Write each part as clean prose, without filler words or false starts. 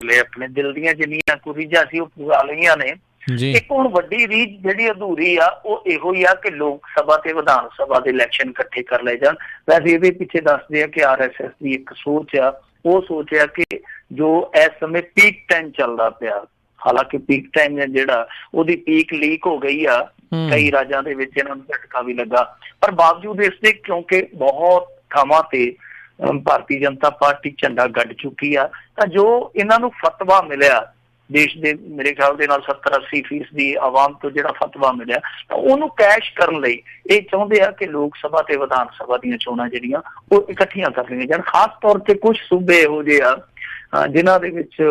ਲਏ, ਆਪਣੇ ਦਿਲ ਦੀਆਂ ਜਿੰਨੀਆਂ ਕੁ ਰੀਝਾਂ ਸੀ ਉਹ ਪੂਰਾ ਲਈਆਂ ਨੇ। ਇੱਕ ਹੁਣ ਵੱਡੀ ਰੀਝ ਜਿਹੜੀ ਅਧੂਰੀ ਆ ਉਹ ਇਹੋ ਹੀ ਆ ਕਿ ਲੋਕ ਸਭਾ ਤੇ ਵਿਧਾਨ ਸਭਾ ਦੇ ਇਲੈਕਸ਼ਨ ਇਕੱਠੇ ਕਰ ਲਏ ਜਾਣ। ਵੈਸੇ ਇਹਦੇ ਪਿੱਛੇ ਦੱਸਦੇ ਆ ਕਿ RSS ਦੀ ਇੱਕ ਸੋਚ ਆ, ਉਹ ਸੋਚ ਆ ਕਿ ਜੋ ਇਸ ਸਮੇਂ ਪੀਕ ਟਾਈਮ ਚੱਲਦਾ ਪਿਆ, ਹਾਲਾਂਕਿ ਪੀਕ ਟਾਈਮ ਜਿਹੜਾ ਉਹਦੀ ਪੀਕ ਲੀਕ ਹੋ ਗਈ ਆ, ਕਈ ਰਾਜਾਂ ਦੇ ਵਿੱਚ ਇਹਨਾਂ ਨੂੰ ਝਟਕਾ ਵੀ ਲੱਗਾ, ਪਰ ਬਾਵਜੂਦ ਇਸ ਦੇ ਕਿਉਂਕਿ ਬਹੁਤ ਥਾਵਾਂ ਤੇ ਭਾਰਤੀ ਜਨਤਾ ਪਾਰਟੀ ਝੰਡਾ ਗੱਡ ਚੁੱਕੀ ਆ, ਤਾਂ ਜੋ ਇਹਨਾਂ ਨੂੰ ਫਤਵਾ ਮਿਲਿਆ ਦੇਸ਼ ਦੇ ਮੇਰੇ ਖਿਆਲ ਦੇ ਨਾਲ 70-80% ਆਵਾਮ ਤੋਂ ਜਿਹੜਾ ਫਤਵਾ ਮਿਲਿਆ, ਤਾਂ ਉਹਨੂੰ ਕੈਸ਼ ਕਰਨ ਲਈ ਇਹ ਚਾਹੁੰਦੇ ਆ ਕਿ ਲੋਕ ਸਭਾ ਤੇ ਵਿਧਾਨ ਸਭਾ ਦੀਆਂ ਚੋਣਾਂ ਜਿਹੜੀਆਂ ਉਹ ਇਕੱਠੀਆਂ ਕਰ ਲਈਆਂ ਜਾਣ। ਖਾਸ ਤੌਰ ਤੇ ਕੁਛ ਸੂਬੇ ਇਹੋ ਜਿਹੇ ਆ ਜਿਨ੍ਹਾਂ ਦੇ ਵਿੱਚ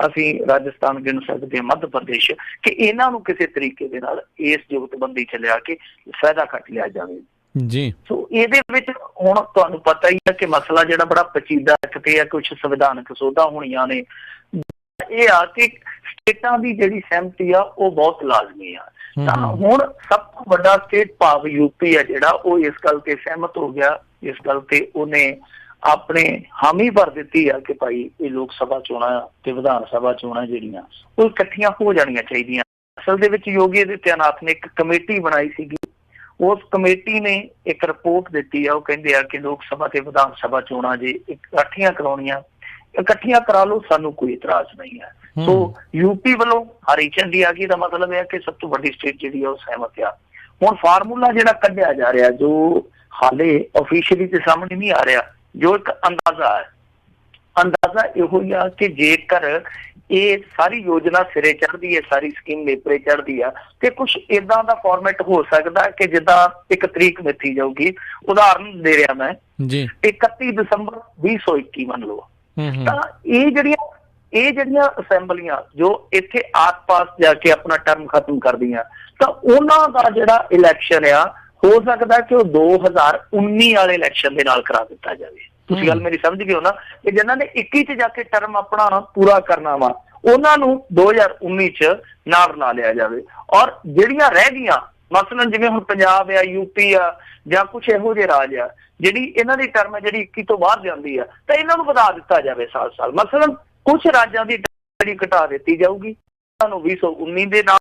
ਅਸੀਂ ਰਾਜਸਥਾਨ ਗਿਣ ਸਕਦੇ ਹਾਂ, ਮੱਧ ਪ੍ਰਦੇਸ਼, ਕਿ ਇਹਨਾਂ ਨੂੰ ਕਿਸੇ ਤਰੀਕੇ ਦੇ ਨਾਲ ਇਸ ਜੁਗਤਬੰਦੀ ਚ ਲਿਆ ਕੇ ਫਾਇਦਾ ਕੱਟ ਲਿਆ ਜਾਵੇ ਜੀ। ਸੋ ਇਹਦੇ ਵਿੱਚ ਹੁਣ ਤੁਹਾਨੂੰ ਪਤਾ ਹੀ ਹੈ ਕਿ ਮਸਲਾ ਜਿਹੜਾ ਬੜਾ ਪਚੀਦਾ ਕਿਤੇ ਆ, ਕੁਛ ਸੰਵਿਧਾਨਕ ਸੋਧਾਂ ਹੋਣੀਆਂ ਨੇ। ਇਹ ਆ ਕਿ ਸਟੇਟਾਂ ਦੀ ਜਿਹੜੀ ਸਹਿਮਤੀ ਆ ਉਹ ਬਹੁਤ ਲਾਜ਼ਮੀ ਆ। ਤਾਂ ਹੁਣ ਸਭ ਤੋਂ ਵੱਡਾ ਸਟੇਟ ਭਾਵ UP ਆ ਜਿਹੜਾ, ਉਹ ਇਸ ਗੱਲ ਤੇ ਸਹਿਮਤ ਹੋ ਗਿਆ, ਇਸ ਗੱਲ ਤੇ ਉਹਨੇ ਆਪਣੇ ਹਾਮੀ ਭਰ ਦਿੱਤੀ ਆ ਕਿ ਭਾਈ ਇਹ ਲੋਕ ਸਭਾ ਚੋਣਾਂ ਤੇ ਵਿਧਾਨ ਸਭਾ ਚੋਣਾਂ ਜਿਹੜੀਆਂ ਉਹ ਇਕੱਠੀਆਂ ਹੋ ਜਾਣੀਆਂ ਚਾਹੀਦੀਆਂ। ਅਸਲ ਦੇ ਵਿੱਚ ਯੋਗੀ ਆਦਿੱਤਿਆਨਾਥ ਨੇ ਇੱਕ ਕਮੇਟੀ ਬਣਾਈ ਸੀਗੀ, ਉਸ ਕਮੇਟੀ ਨੇ ਇੱਕ ਰਿਪੋਰਟ ਦਿੱਤੀ ਆ, ਉਹ ਕਹਿੰਦੇ ਆ ਕਿ ਲੋਕ ਸਭਾ ਤੇ ਵਿਧਾਨ ਸਭਾ ਚੋਣਾਂ ਜੇ ਇਕੱਠੀਆਂ ਕਰਾਉਣੀਆਂ, ਇਕੱਠੀਆਂ ਕਰਾ ਲਓ, ਸਾਨੂੰ ਕੋਈ ਇਤਰਾਜ਼ ਨਹੀਂ ਹੈ। ਸੋ UP ਵੱਲੋਂ ਹਰੀ ਝੰਡੀ ਆ ਗਈ, ਦਾ ਮਤਲਬ ਹੈ ਕਿ ਸਭ ਤੋਂ ਵੱਡੀ ਸਟੇਟ ਜਿਹੜੀ ਆ ਉਹ ਸਹਿਮਤ ਆ। ਹੁਣ ਫਾਰਮੂਲਾ ਜਿਹੜਾ ਕੱਢਿਆ ਜਾ ਰਿਹਾ, ਜੋ ਹਾਲੇ ਅਫੀਸ਼ੀਅਲੀ ਤੇ ਸਾਹਮਣੇ ਨਹੀਂ ਆ ਰਿਹਾ, ਜੋ ਇੱਕ ਅੰਦਾਜ਼ਾ ਹੈ, ਅੰਦਾਜ਼ਾ ਇਹੋ ਹੀ ਆ ਕਿ ਜੇਕਰ ਇਹ ਸਾਰੀ ਯੋਜਨਾ ਸਿਰੇ ਚੜ੍ਹਦੀ ਹੈ, ਸਾਰੀ ਸਕੀਮ ਨੇਪਰੇ ਚੜ੍ਹਦੀ ਆ, ਤੇ ਕੁਛ ਏਦਾਂ ਦਾ ਫਾਰਮੈਟ ਹੋ ਸਕਦਾ ਕਿ ਜਿੱਦਾਂ ਇੱਕ ਤਰੀਕ ਮਿੱਥੀ ਜਾਊਗੀ। ਉਦਾਹਰਨ ਦੇ ਰਿਹਾ ਮੈਂ, 31 ਦਸੰਬਰ 2021 ਮੰਨ ਲਓ, ਤਾਂ ਇਹ ਜਿਹੜੀਆਂ ਅਸੈਂਬਲੀਆਂ ਜੋ ਇੱਥੇ ਆਸ-ਪਾਸ ਜਾ ਕੇ ਆਪਣਾ ਟਰਮ ਖਤਮ ਕਰਦੀਆਂ, ਤਾਂ ਉਹਨਾਂ ਦਾ ਜਿਹੜਾ ਇਲੈਕਸ਼ਨ ਆ ਹੋ ਸਕਦਾ ਕਿ ਉਹ 2019 ਵਾਲੇ ਇਲੈਕਸ਼ਨ ਦੇ ਨਾਲ ਕਰਾ ਦਿੱਤਾ ਜਾਵੇ। ਤੁਸੀਂ ਗੱਲ ਮੇਰੀ ਸਮਝ ਗਏ ਹੋ ਨਾ, ਕਿ ਜਿਨ੍ਹਾਂ ਨੇ 21 ਚ ਜਾ ਕੇ ਟਰਮ ਆਪਣਾ ਪੂਰਾ ਕਰਨਾ ਵਾ, ਉਹਨਾਂ ਨੂੰ 2019 ਚ ਨਾਲ ਰਲਾ ਲਿਆ ਜਾਵੇ। ਔਰ ਜਿਹੜੀਆਂ ਰਹਿ ਗਈਆਂ, ਮਸਲਨ ਜਿਵੇਂ ਹੁਣ ਪੰਜਾਬ ਆ, UP ਆ, ਜਾਂ ਕੁਛ ਇਹੋ ਜਿਹੇ ਰਾਜ ਆ ਜਿਹੜੀ ਇਹਨਾਂ ਦੀ ਟਰਮ ਹੈ ਜਿਹੜੀ 21 ਤੋਂ ਬਾਹਰ ਜਾਂਦੀ ਆ, ਤਾਂ ਇਹਨਾਂ ਨੂੰ ਵਧਾ ਦਿੱਤਾ ਜਾਵੇ ਸਾਲ। ਮਸਲਨ ਕੁਛ ਰਾਜਾਂ ਦੀ ਟਰਮ ਘਟਾ ਦਿੱਤੀ ਜਾਊਗੀ, ਉਹਨਾਂ ਨੂੰ 2019 ਦੇ ਨਾਲ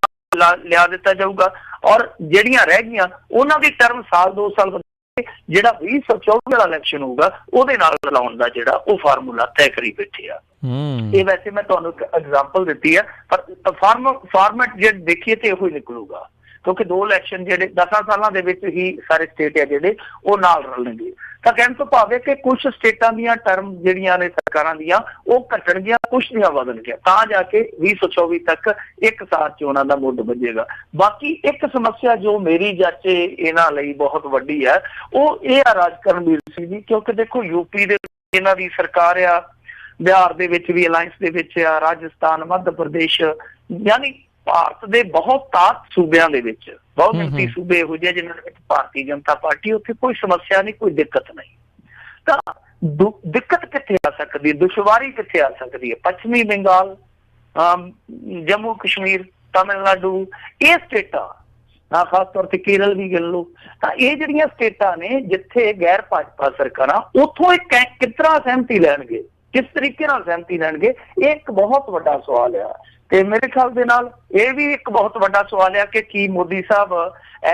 ਲਿਆ ਦਿੱਤਾ ਜਾਊਗਾ, ਔਰ ਜਿਹੜੀਆਂ ਰਹਿ ਗਈਆਂ ਉਹਨਾਂ ਦੀ ਟਰਮ ਸਾਲ 2 ਸਾਲ ਜਿਹੜਾ 2024 ਵਾਲਾ ਇਲੈਕਸ਼ਨ ਹੋਊਗਾ ਉਹਦੇ ਨਾਲ ਲਾਉਣ ਦਾ ਜਿਹੜਾ ਉਹ ਫਾਰਮੂਲਾ ਤੈਅ ਕਰੀ ਬੈਠੇ ਆ। ਇਹ ਵੈਸੇ ਮੈਂ ਤੁਹਾਨੂੰ ਇੱਕ ਐਗਜ਼ਾਮਪਲ ਦਿੱਤੀ ਆ, ਪਰ ਫਾਰਮੈਟ ਜੇ ਦੇਖੀਏ ਤੇ ਇਹੋ ਹੀ ਨਿਕਲੂਗਾ, ਕਿਉਂਕਿ 2 ਇਲੈਕਸ਼ਨ ਜਿਹੜੇ 10 ਸਾਲਾਂ ਦੇ ਵਿੱਚ ਹੀ ਸਾਰੇ ਸਟੇਟ ਆ ਜਿਹੜੇ ਉਹ ਨਾਲ ਰਲਣਗੇ। ਤਾਂ ਕਹਿਣ ਤੋਂ ਭਾਵ ਹੈ ਕਿ ਕੁਛ ਸਟੇਟਾਂ ਦੀਆਂ ਟਰਮ ਜਿਹੜੀਆਂ ਨੇ ਸਰਕਾਰਾਂ ਦੀਆਂ ਉਹ ਘਟਣਗੀਆਂ, ਕੁਛ ਦੀਆਂ ਵਧਣਗੀਆਂ, ਤਾਂ ਜਾ ਕੇ 2024 ਤੱਕ ਇੱਕ ਸਾਥ ਚੋਣਾਂ ਦਾ ਮੁੱਢ ਵੱਜੇਗਾ। ਬਾਕੀ ਇੱਕ ਸਮੱਸਿਆ ਜੋ ਮੇਰੀ ਜਾਚੇ ਇਹਨਾਂ ਲਈ ਬਹੁਤ ਵੱਡੀ ਹੈ, ਉਹ ਇਹ ਆ ਰਾਜਕਰਨਵੀਰ ਸਿੰਘ ਜੀ, ਕਿਉਂਕਿ ਦੇਖੋ UP ਦੇ ਇਹਨਾਂ ਦੀ ਸਰਕਾਰ ਆ, ਬਿਹਾਰ ਦੇ ਵਿੱਚ ਵੀ ਅਲਾਇੰਸ ਦੇ ਵਿੱਚ ਆ, ਰਾਜਸਥਾਨ, ਮੱਧ ਪ੍ਰਦੇਸ਼, ਯਾਨੀ ਭਾਰਤ ਦੇ ਬਹੁਤਾਤ ਸੂਬਿਆਂ ਦੇ ਵਿੱਚ ਬਹੁਤ ਗਿਣਤੀ ਸੂਬੇ ਇਹੋ ਜਿਹੇ ਜਿਨ੍ਹਾਂ ਦੇ ਵਿੱਚ ਭਾਰਤੀ ਜਨਤਾ ਪਾਰਟੀ, ਉੱਥੇ ਕੋਈ ਸਮੱਸਿਆ ਨਹੀਂ, ਕੋਈ ਦਿੱਕਤ ਨਹੀਂ। ਤਾਂ ਦਿੱਕਤ ਕਿੱਥੇ ਆ ਸਕਦੀ ਹੈ, ਦੁਸ਼ਵਾਰੀ ਕਿੱਥੇ ਆ ਸਕਦੀ ਹੈ? ਪੱਛਮੀ ਬੰਗਾਲ, ਜੰਮੂ ਕਸ਼ਮੀਰ, ਤਾਮਿਲਨਾਡੂ, ਇਹ ਸਟੇਟਾਂ, ਖਾਸ ਤੌਰ ਤੇ ਕੇਰਲ ਵੀ ਗਿਣ ਲਓ, ਤਾਂ ਇਹ ਜਿਹੜੀਆਂ ਸਟੇਟਾਂ ਨੇ ਜਿੱਥੇ ਗੈਰ ਭਾਜਪਾ ਸਰਕਾਰਾਂ, ਉੱਥੋਂ ਇਹ ਕਿਸ ਤਰ੍ਹਾਂ ਸਹਿਮਤੀ ਲੈਣਗੇ, ਕਿਸ ਤਰੀਕੇ ਨਾਲ ਸਹਿਮਤੀ ਲੈਣਗੇ, ਇਹ ਇੱਕ ਬਹੁਤ ਵੱਡਾ ਸਵਾਲ ਆ। ਤੇ ਮੇਰੇ ਖਿਆਲ ਦੇ ਨਾਲ ਇਹ ਵੀ ਇੱਕ ਬਹੁਤ ਵੱਡਾ ਸਵਾਲ ਆ ਕਿ ਕੀ ਮੋਦੀ ਸਾਹਿਬ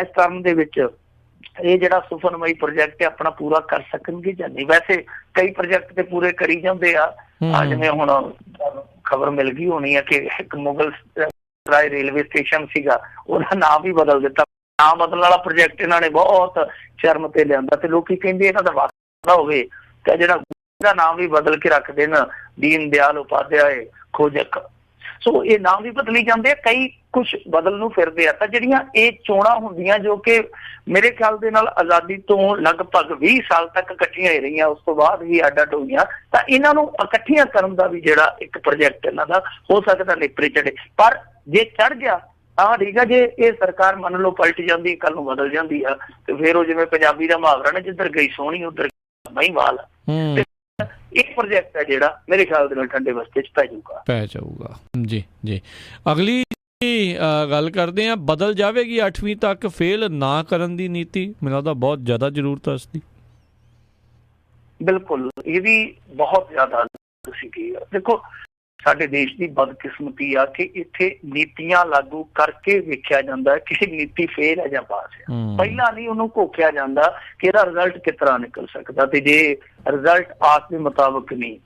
ਇਸ ਟਰਮ ਦੇ ਵਿੱਚ ਇਹ ਜਿਹੜਾ ਸੁਫਨਮਈ ਪ੍ਰੋਜੈਕਟ ਹੈ ਆਪਣਾ ਪੂਰਾ ਕਰ ਸਕਣਗੇ ਜਾਂ ਨਹੀਂ। ਵੈਸੇ ਕਈ ਪ੍ਰੋਜੈਕਟ ਤੇ ਪੂਰੇ ਕਰੀ ਜਾਂਦੇ ਆ, ਜਿਵੇਂ ਹੁਣ ਖਬਰ ਮਿਲ ਗਈ ਹੋਣੀ ਆ ਕਿ ਇੱਕ ਮੁਗਲ ਰਾਏ ਰੇਲਵੇ ਸਟੇਸ਼ਨ ਸੀਗਾ, ਉਹਦਾ ਨਾਮ ਵੀ ਬਦਲ ਦਿੱਤਾ। ਨਾਮ ਬਦਲਣ ਵਾਲਾ ਪ੍ਰੋਜੈਕਟ ਇਹਨਾਂ ਨੇ ਬਹੁਤ ਚਰਮ ਤੇ ਲਿਆਂਦਾ, ਤੇ ਲੋਕੀ ਕਹਿੰਦੇ ਇਹਨਾਂ ਦਾ ਵਾਅਦਾ ਹੋਵੇ ਤੇ ਜਿਹੜਾ ਦਾ ਨਾਮ ਵੀ ਬਦਲ ਕੇ ਰੱਖ ਦੇਣ, ਦੀਨ ਦਿਆਲ ਉਪਾਧਿਆਏ ਖੋਜਕ। ਸੋ ਇਹ ਨਾਮ ਵੀ ਬਦਲੀ ਜਾਂਦੇ ਆ, ਕਈ ਕੁਛ ਬਦਲ ਨੂੰ ਫਿਰਦੇ ਆ। ਤਾਂ ਜਿਹੜੀਆਂ ਇਹ ਚੋਣਾਂ ਹੁੰਦੀਆਂ ਜੋ ਕਿ ਮੇਰੇ ਖਿਆਲ ਦੇ ਨਾਲ ਆਜ਼ਾਦੀ ਤੋਂ ਲਗਭਗ 20 ਸਾਲ ਤੱਕ ਇਕੱਠੀਆਂ ਹੀ ਰਹੀਆਂ, ਉਸ ਤੋਂ ਬਾਅਦ ਵੀ ਅੱਡ-ਅੱਡ ਹੋਈਆਂ, ਤਾਂ ਇਹਨਾਂ ਨੂੰ ਇਕੱਠੀਆਂ ਕਰਨ ਦਾ ਵੀ ਜਿਹੜਾ ਇੱਕ ਪ੍ਰੋਜੈਕਟ ਇਹਨਾਂ ਦਾ ਹੋ ਸਕਦਾ ਨੇਪਰੇ ਚੜੇ। ਪਰ ਜੇ ਚੜ ਗਿਆ ਤਾਂ ਠੀਕ ਆ, ਜੇ ਇਹ ਸਰਕਾਰ ਮੰਨ ਲਓ ਪਲਟ ਜਾਂਦੀ, ਕੱਲ ਨੂੰ ਬਦਲ ਜਾਂਦੀ ਆ, ਤੇ ਫਿਰ ਉਹ ਜਿਵੇਂ ਪੰਜਾਬੀ ਦਾ ਮੁਹਾਵਰਾ ਨਾ, ਜਿੱਧਰ ਗਈ ਸੋਹਣੀ ਉੱਧਰ ਮਹੀਂਵਾਲ। ਇਹ ਪ੍ਰੋਜੈਕਟ ਹੈ ਜਿਹੜਾ ਮੇਰੇ ਖਿਆਲ ਦੇ ਨਾਲ ਠੰਡੇ ਬਸਤੇ ਚ ਪੈ ਜਾਊਗਾ। ਜੀ ਅਗਲੀ ਗੱਲ ਕਰਦੇ ਹਾਂ, ਬਦਲ ਜਾਵੇਗੀ 8ਵੀਂ ਤੱਕ ਫੇਲ ਨਾ ਕਰਨ ਦੀ ਨੀਤੀ? ਮੈਨੂੰ ਲੱਗਦਾ ਬਹੁਤ ਜ਼ਿਆਦਾ ਜ਼ਰੂਰਤ ਹੈ ਇਸ ਦੀ। ਬਿਲਕੁਲ, ਇਹਦੀ ਬਹੁਤ ਜ਼ਿਆਦਾ ਸੀਗੀ। ਦੇਖੋ ਸਾਡੇ ਦੇਸ਼ ਦੀ ਬਦਕਿਸਮਤੀ ਆ ਕਿ ਇੱਥੇ ਨੀਤੀਆਂ ਲਾਗੂ ਕਰਕੇ ਵੇਖਿਆ ਜਾਂਦਾ ਕਿ ਨੀਤੀ ਫੇਲ ਹੈ ਜਾਂ ਪਾਸ ਹੈ। ਪਹਿਲਾਂ ਨਹੀਂ ਉਹਨੂੰ ਘੋਖਿਆ ਜਾਂਦਾ ਕਿ ਇਹਦਾ ਰਿਜ਼ਲਟ ਕਿਸ ਤਰ੍ਹਾਂ ਨਿਕਲ ਸਕਦਾ, ਤੇ ਜੇ ਰਿਜ਼ਲਟ ਆਸ ਦੇ ਮੁਤਾਬਕ ਨਹੀਂ,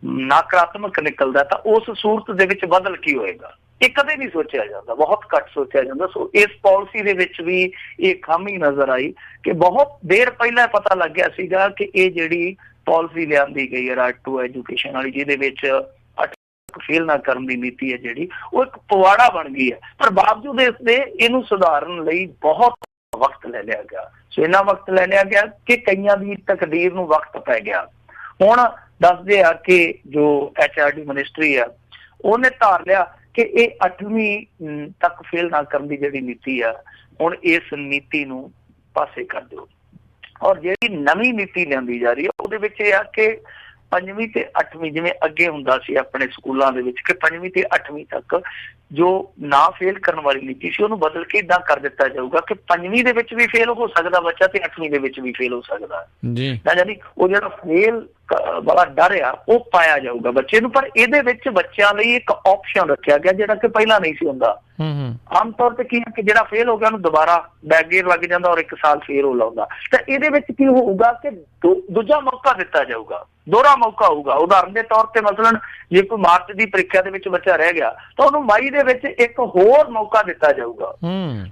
ਨਕਾਰਾਤਮਕ ਨਿਕਲਦਾ, ਤਾਂ ਉਸ ਸੂਰਤ ਦੇ ਵਿੱਚ ਬਦਲ ਕੀ ਹੋਏਗਾ, ਇਹ ਕਦੇ ਨਹੀਂ ਸੋਚਿਆ ਜਾਂਦਾ, ਬਹੁਤ ਘੱਟ ਸੋਚਿਆ ਜਾਂਦਾ। ਸੋ ਇਸ ਪਾਲਿਸੀ ਦੇ ਵਿੱਚ ਵੀ ਇਹ ਖਾਮੀ ਨਜ਼ਰ ਆਈ ਕਿ ਬਹੁਤ ਦੇਰ ਪਹਿਲਾਂ ਪਤਾ ਲੱਗਿਆ ਸੀਗਾ ਕਿ ਇਹ ਜਿਹੜੀ ਪਾਲਿਸੀ ਲਿਆਂਦੀ ਗਈ ਹੈ ਰਾਈਟ ਟੂ ਐਜੂਕੇਸ਼ਨ ਵਾਲੀ, ਜਿਹਦੇ ਵਿੱਚ ਫੇਲ ਨਾ ਕਰਨ ਦੀ ਨੀਤੀ ਹੈ ਜਿਹੜੀ, ਉਹ ਇੱਕ ਪਵਾੜਾ ਬਣ ਗਈ ਹੈ। ਪਰ ਬਾਵਜੂਦ ਇਸ ਦੇ ਇਹਨੂੰ ਸੁਧਾਰਨ ਲਈ ਬਹੁਤ ਵਕਤ ਲੈ ਲਿਆ ਗਿਆ। ਸੋ ਇੰਨਾ ਵਕਤ ਲੈ ਲਿਆ ਗਿਆ ਕਿ ਕਈਆਂ ਦੀ ਤਕਦੀਰ ਨੂੰ ਵਕਤ ਪੈ ਗਿਆ। ਹੁਣ ਦੱਸਦੇ ਆ ਕਿ ਜੋ HRD ਮਿਨਿਸਟਰੀ ਆ ਉਹਨੇ ਧਾਰ ਲਿਆ ਕਿ ਇਹ 8ਵੀਂ ਤੱਕ ਫੇਲ ਨਾ ਕਰਨ ਦੀ ਜਿਹੜੀ ਨੀਤੀ ਆ, ਹੁਣ ਇਸ ਨੀਤੀ ਨੂੰ ਪਾਸੇ ਕਰ ਦਿਓ। ਔਰ ਜਿਹੜੀ ਨਵੀਂ ਨੀਤੀ ਲਿਆਂਦੀ ਜਾ ਰਹੀ ਹੈ ਉਹਦੇ ਵਿੱਚ ਇਹ ਆ ਕਿ 5ਵੀਂ ਤੇ 8ਵੀਂ, ਜਿਵੇਂ ਅੱਗੇ ਹੁੰਦਾ ਸੀ ਆਪਣੇ ਸਕੂਲਾਂ ਦੇ ਵਿੱਚ ਕਿ 5ਵੀਂ ਤੇ 8ਵੀਂ ਤੱਕ ਜੋ ਨਾ ਫੇਲ ਕਰਨ ਵਾਲੀ ਨੀਤੀ ਸੀ ਉਹਨੂੰ ਬਦਲ ਕੇ ਏਦਾਂ ਕਰ ਦਿੱਤਾ ਜਾਊਗਾ ਕਿ 5ਵੀਂ ਦੇ ਵਿੱਚ ਵੀ ਫੇਲ ਹੋ ਸਕਦਾ ਬੱਚਾ ਤੇ 8ਵੀਂ ਦੇ ਵਿੱਚ ਵੀ ਫੇਲ ਹੋ ਸਕਦਾ ਜੀ। ਯਾਨੀ ਉਹ ਜਿਹੜਾ ਫੇਲ ਵਾਲਾ ਡਰ ਆ ਉਹ ਪਾਇਆ ਜਾਊਗਾ ਬੱਚੇ ਨੂੰ। ਪਰ ਇਹਦੇ ਵਿੱਚ ਬੱਚਿਆਂ ਲਈ ਇੱਕ ਆਪਸ਼ਨ ਰੱਖਿਆ ਗਿਆ ਜਿਹੜਾ ਕਿ ਪਹਿਲਾਂ ਨਹੀਂ ਸੀ ਹੁੰਦਾ। ਆਮ ਤੌਰ ਤੇ ਕੀ ਹੈ ਕਿ ਜਿਹੜਾ ਫੇਲ ਹੋ ਗਿਆ ਉਹਨੂੰ ਦੁਬਾਰਾ ਬੈਕ ਗੇਅਰ ਲੱਗ ਜਾਂਦਾ ਔਰ 1 ਸਾਲ ਫੇਰ ਉਹ ਲਾਉਂਦਾ। ਤਾਂ ਇਹਦੇ ਵਿੱਚ ਕੀ ਹੋਊਗਾ ਕਿ ਦੂਜਾ ਮੌਕਾ ਦਿੱਤਾ ਜਾਊਗਾ, ਦੋਹਰਾ ਮੌਕਾ ਹੋਊਗਾ। ਉਦਾਹਰਨ ਦੇ ਤੌਰ ਤੇ ਮਸਲਨ ਜੇ ਕੋਈ ਮਾਰਚ ਦੀ ਪ੍ਰੀਖਿਆ ਦੇ ਵਿੱਚ ਬੱਚਾ ਰਹਿ ਗਿਆ ਤਾਂ ਉਹਨੂੰ ਮਈ ਦੇ ਵਿੱਚ ਇੱਕ ਹੋਰ ਮੌਕਾ ਦਿੱਤਾ ਜਾਊਗਾ।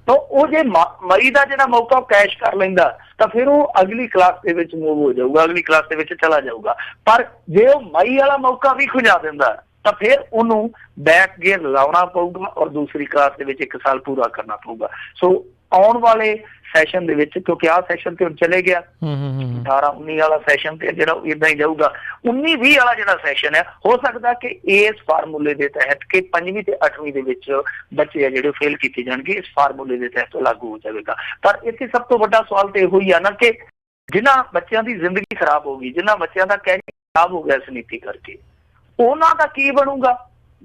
ਤਾਂ ਉਹ ਜੇ ਮਈ ਦਾ ਜਿਹੜਾ ਮੌਕਾ ਉਹ ਕੈਸ਼ ਕਰ ਲੈਂਦਾ ਤਾਂ ਫਿਰ ਉਹ ਅਗਲੀ ਕਲਾਸ ਦੇ ਵਿੱਚ ਮੂਵ ਹੋ ਜਾਊਗਾ, ਅਗਲੀ ਕਲਾਸ ਦੇ ਵਿੱਚ ਚਲਾ ਜਾਊਗਾ। ਪਰ ਜੇ ਉਹ ਮਈ ਵਾਲਾ ਮੌਕਾ ਵੀ ਖੁਜਾ ਦਿੰਦਾ ਤਾਂ ਫਿਰ ਉਹਨੂੰ ਬੈਕ ਗੇਅਰ ਲਾਉਣਾ ਪਊਗਾ ਔਰ ਦੂਸਰੀ ਕਲਾਸ ਦੇ ਵਿੱਚ 1 ਸਾਲ ਪੂਰਾ ਕਰਨਾ ਪਊਗਾ। ਸੋ ਆਉਣ ਵਾਲੇ ਸੈਸ਼ਨ ਦੇ ਵਿੱਚ, ਕਿਉਂਕਿ ਆਹ ਸੈਸ਼ਨ ਤੇ ਹੁਣ ਚਲੇ ਗਿਆ 18-19 ਵਾਲਾ ਸੈਸ਼ਨ ਤੇ ਜਿਹੜਾ ਏਦਾਂ ਹੀ ਜਾਊਗਾ, 19-20 ਵਾਲਾ ਜਿਹੜਾ ਸੈਸ਼ਨ ਹੈ ਹੋ ਸਕਦਾ ਕਿ ਇਸ ਫਾਰਮੂਲੇ ਦੇ ਤਹਿਤ ਕਿ 5ਵੀਂ ਤੇ 8ਵੀਂ ਦੇ ਵਿੱਚ ਬੱਚੇ ਆ ਜਿਹੜੇ ਫੇਲ ਕੀਤੇ ਜਾਣਗੇ, ਇਸ ਫਾਰਮੂਲੇ ਦੇ ਤਹਿਤ ਲਾਗੂ ਹੋ ਜਾਵੇਗਾ। ਪਰ ਇੱਥੇ ਸਭ ਤੋਂ ਵੱਡਾ ਸਵਾਲ ਤੇ ਇਹੋ ਹੀ ਆ ਨਾ ਕਿ ਜਿਨ੍ਹਾਂ ਬੱਚਿਆਂ ਦੀ ਜ਼ਿੰਦਗੀ ਖਰਾਬ ਹੋ ਗਈ, ਜਿਨ੍ਹਾਂ ਬੱਚਿਆਂ ਦਾ ਕੈਰੀਅਰ ਖਰਾਬ ਹੋ ਗਿਆ ਇਸ ਨੀਤੀ ਕਰਕੇ, ਉਹਨਾਂ ਦਾ ਕੀ ਬਣੂਗਾ?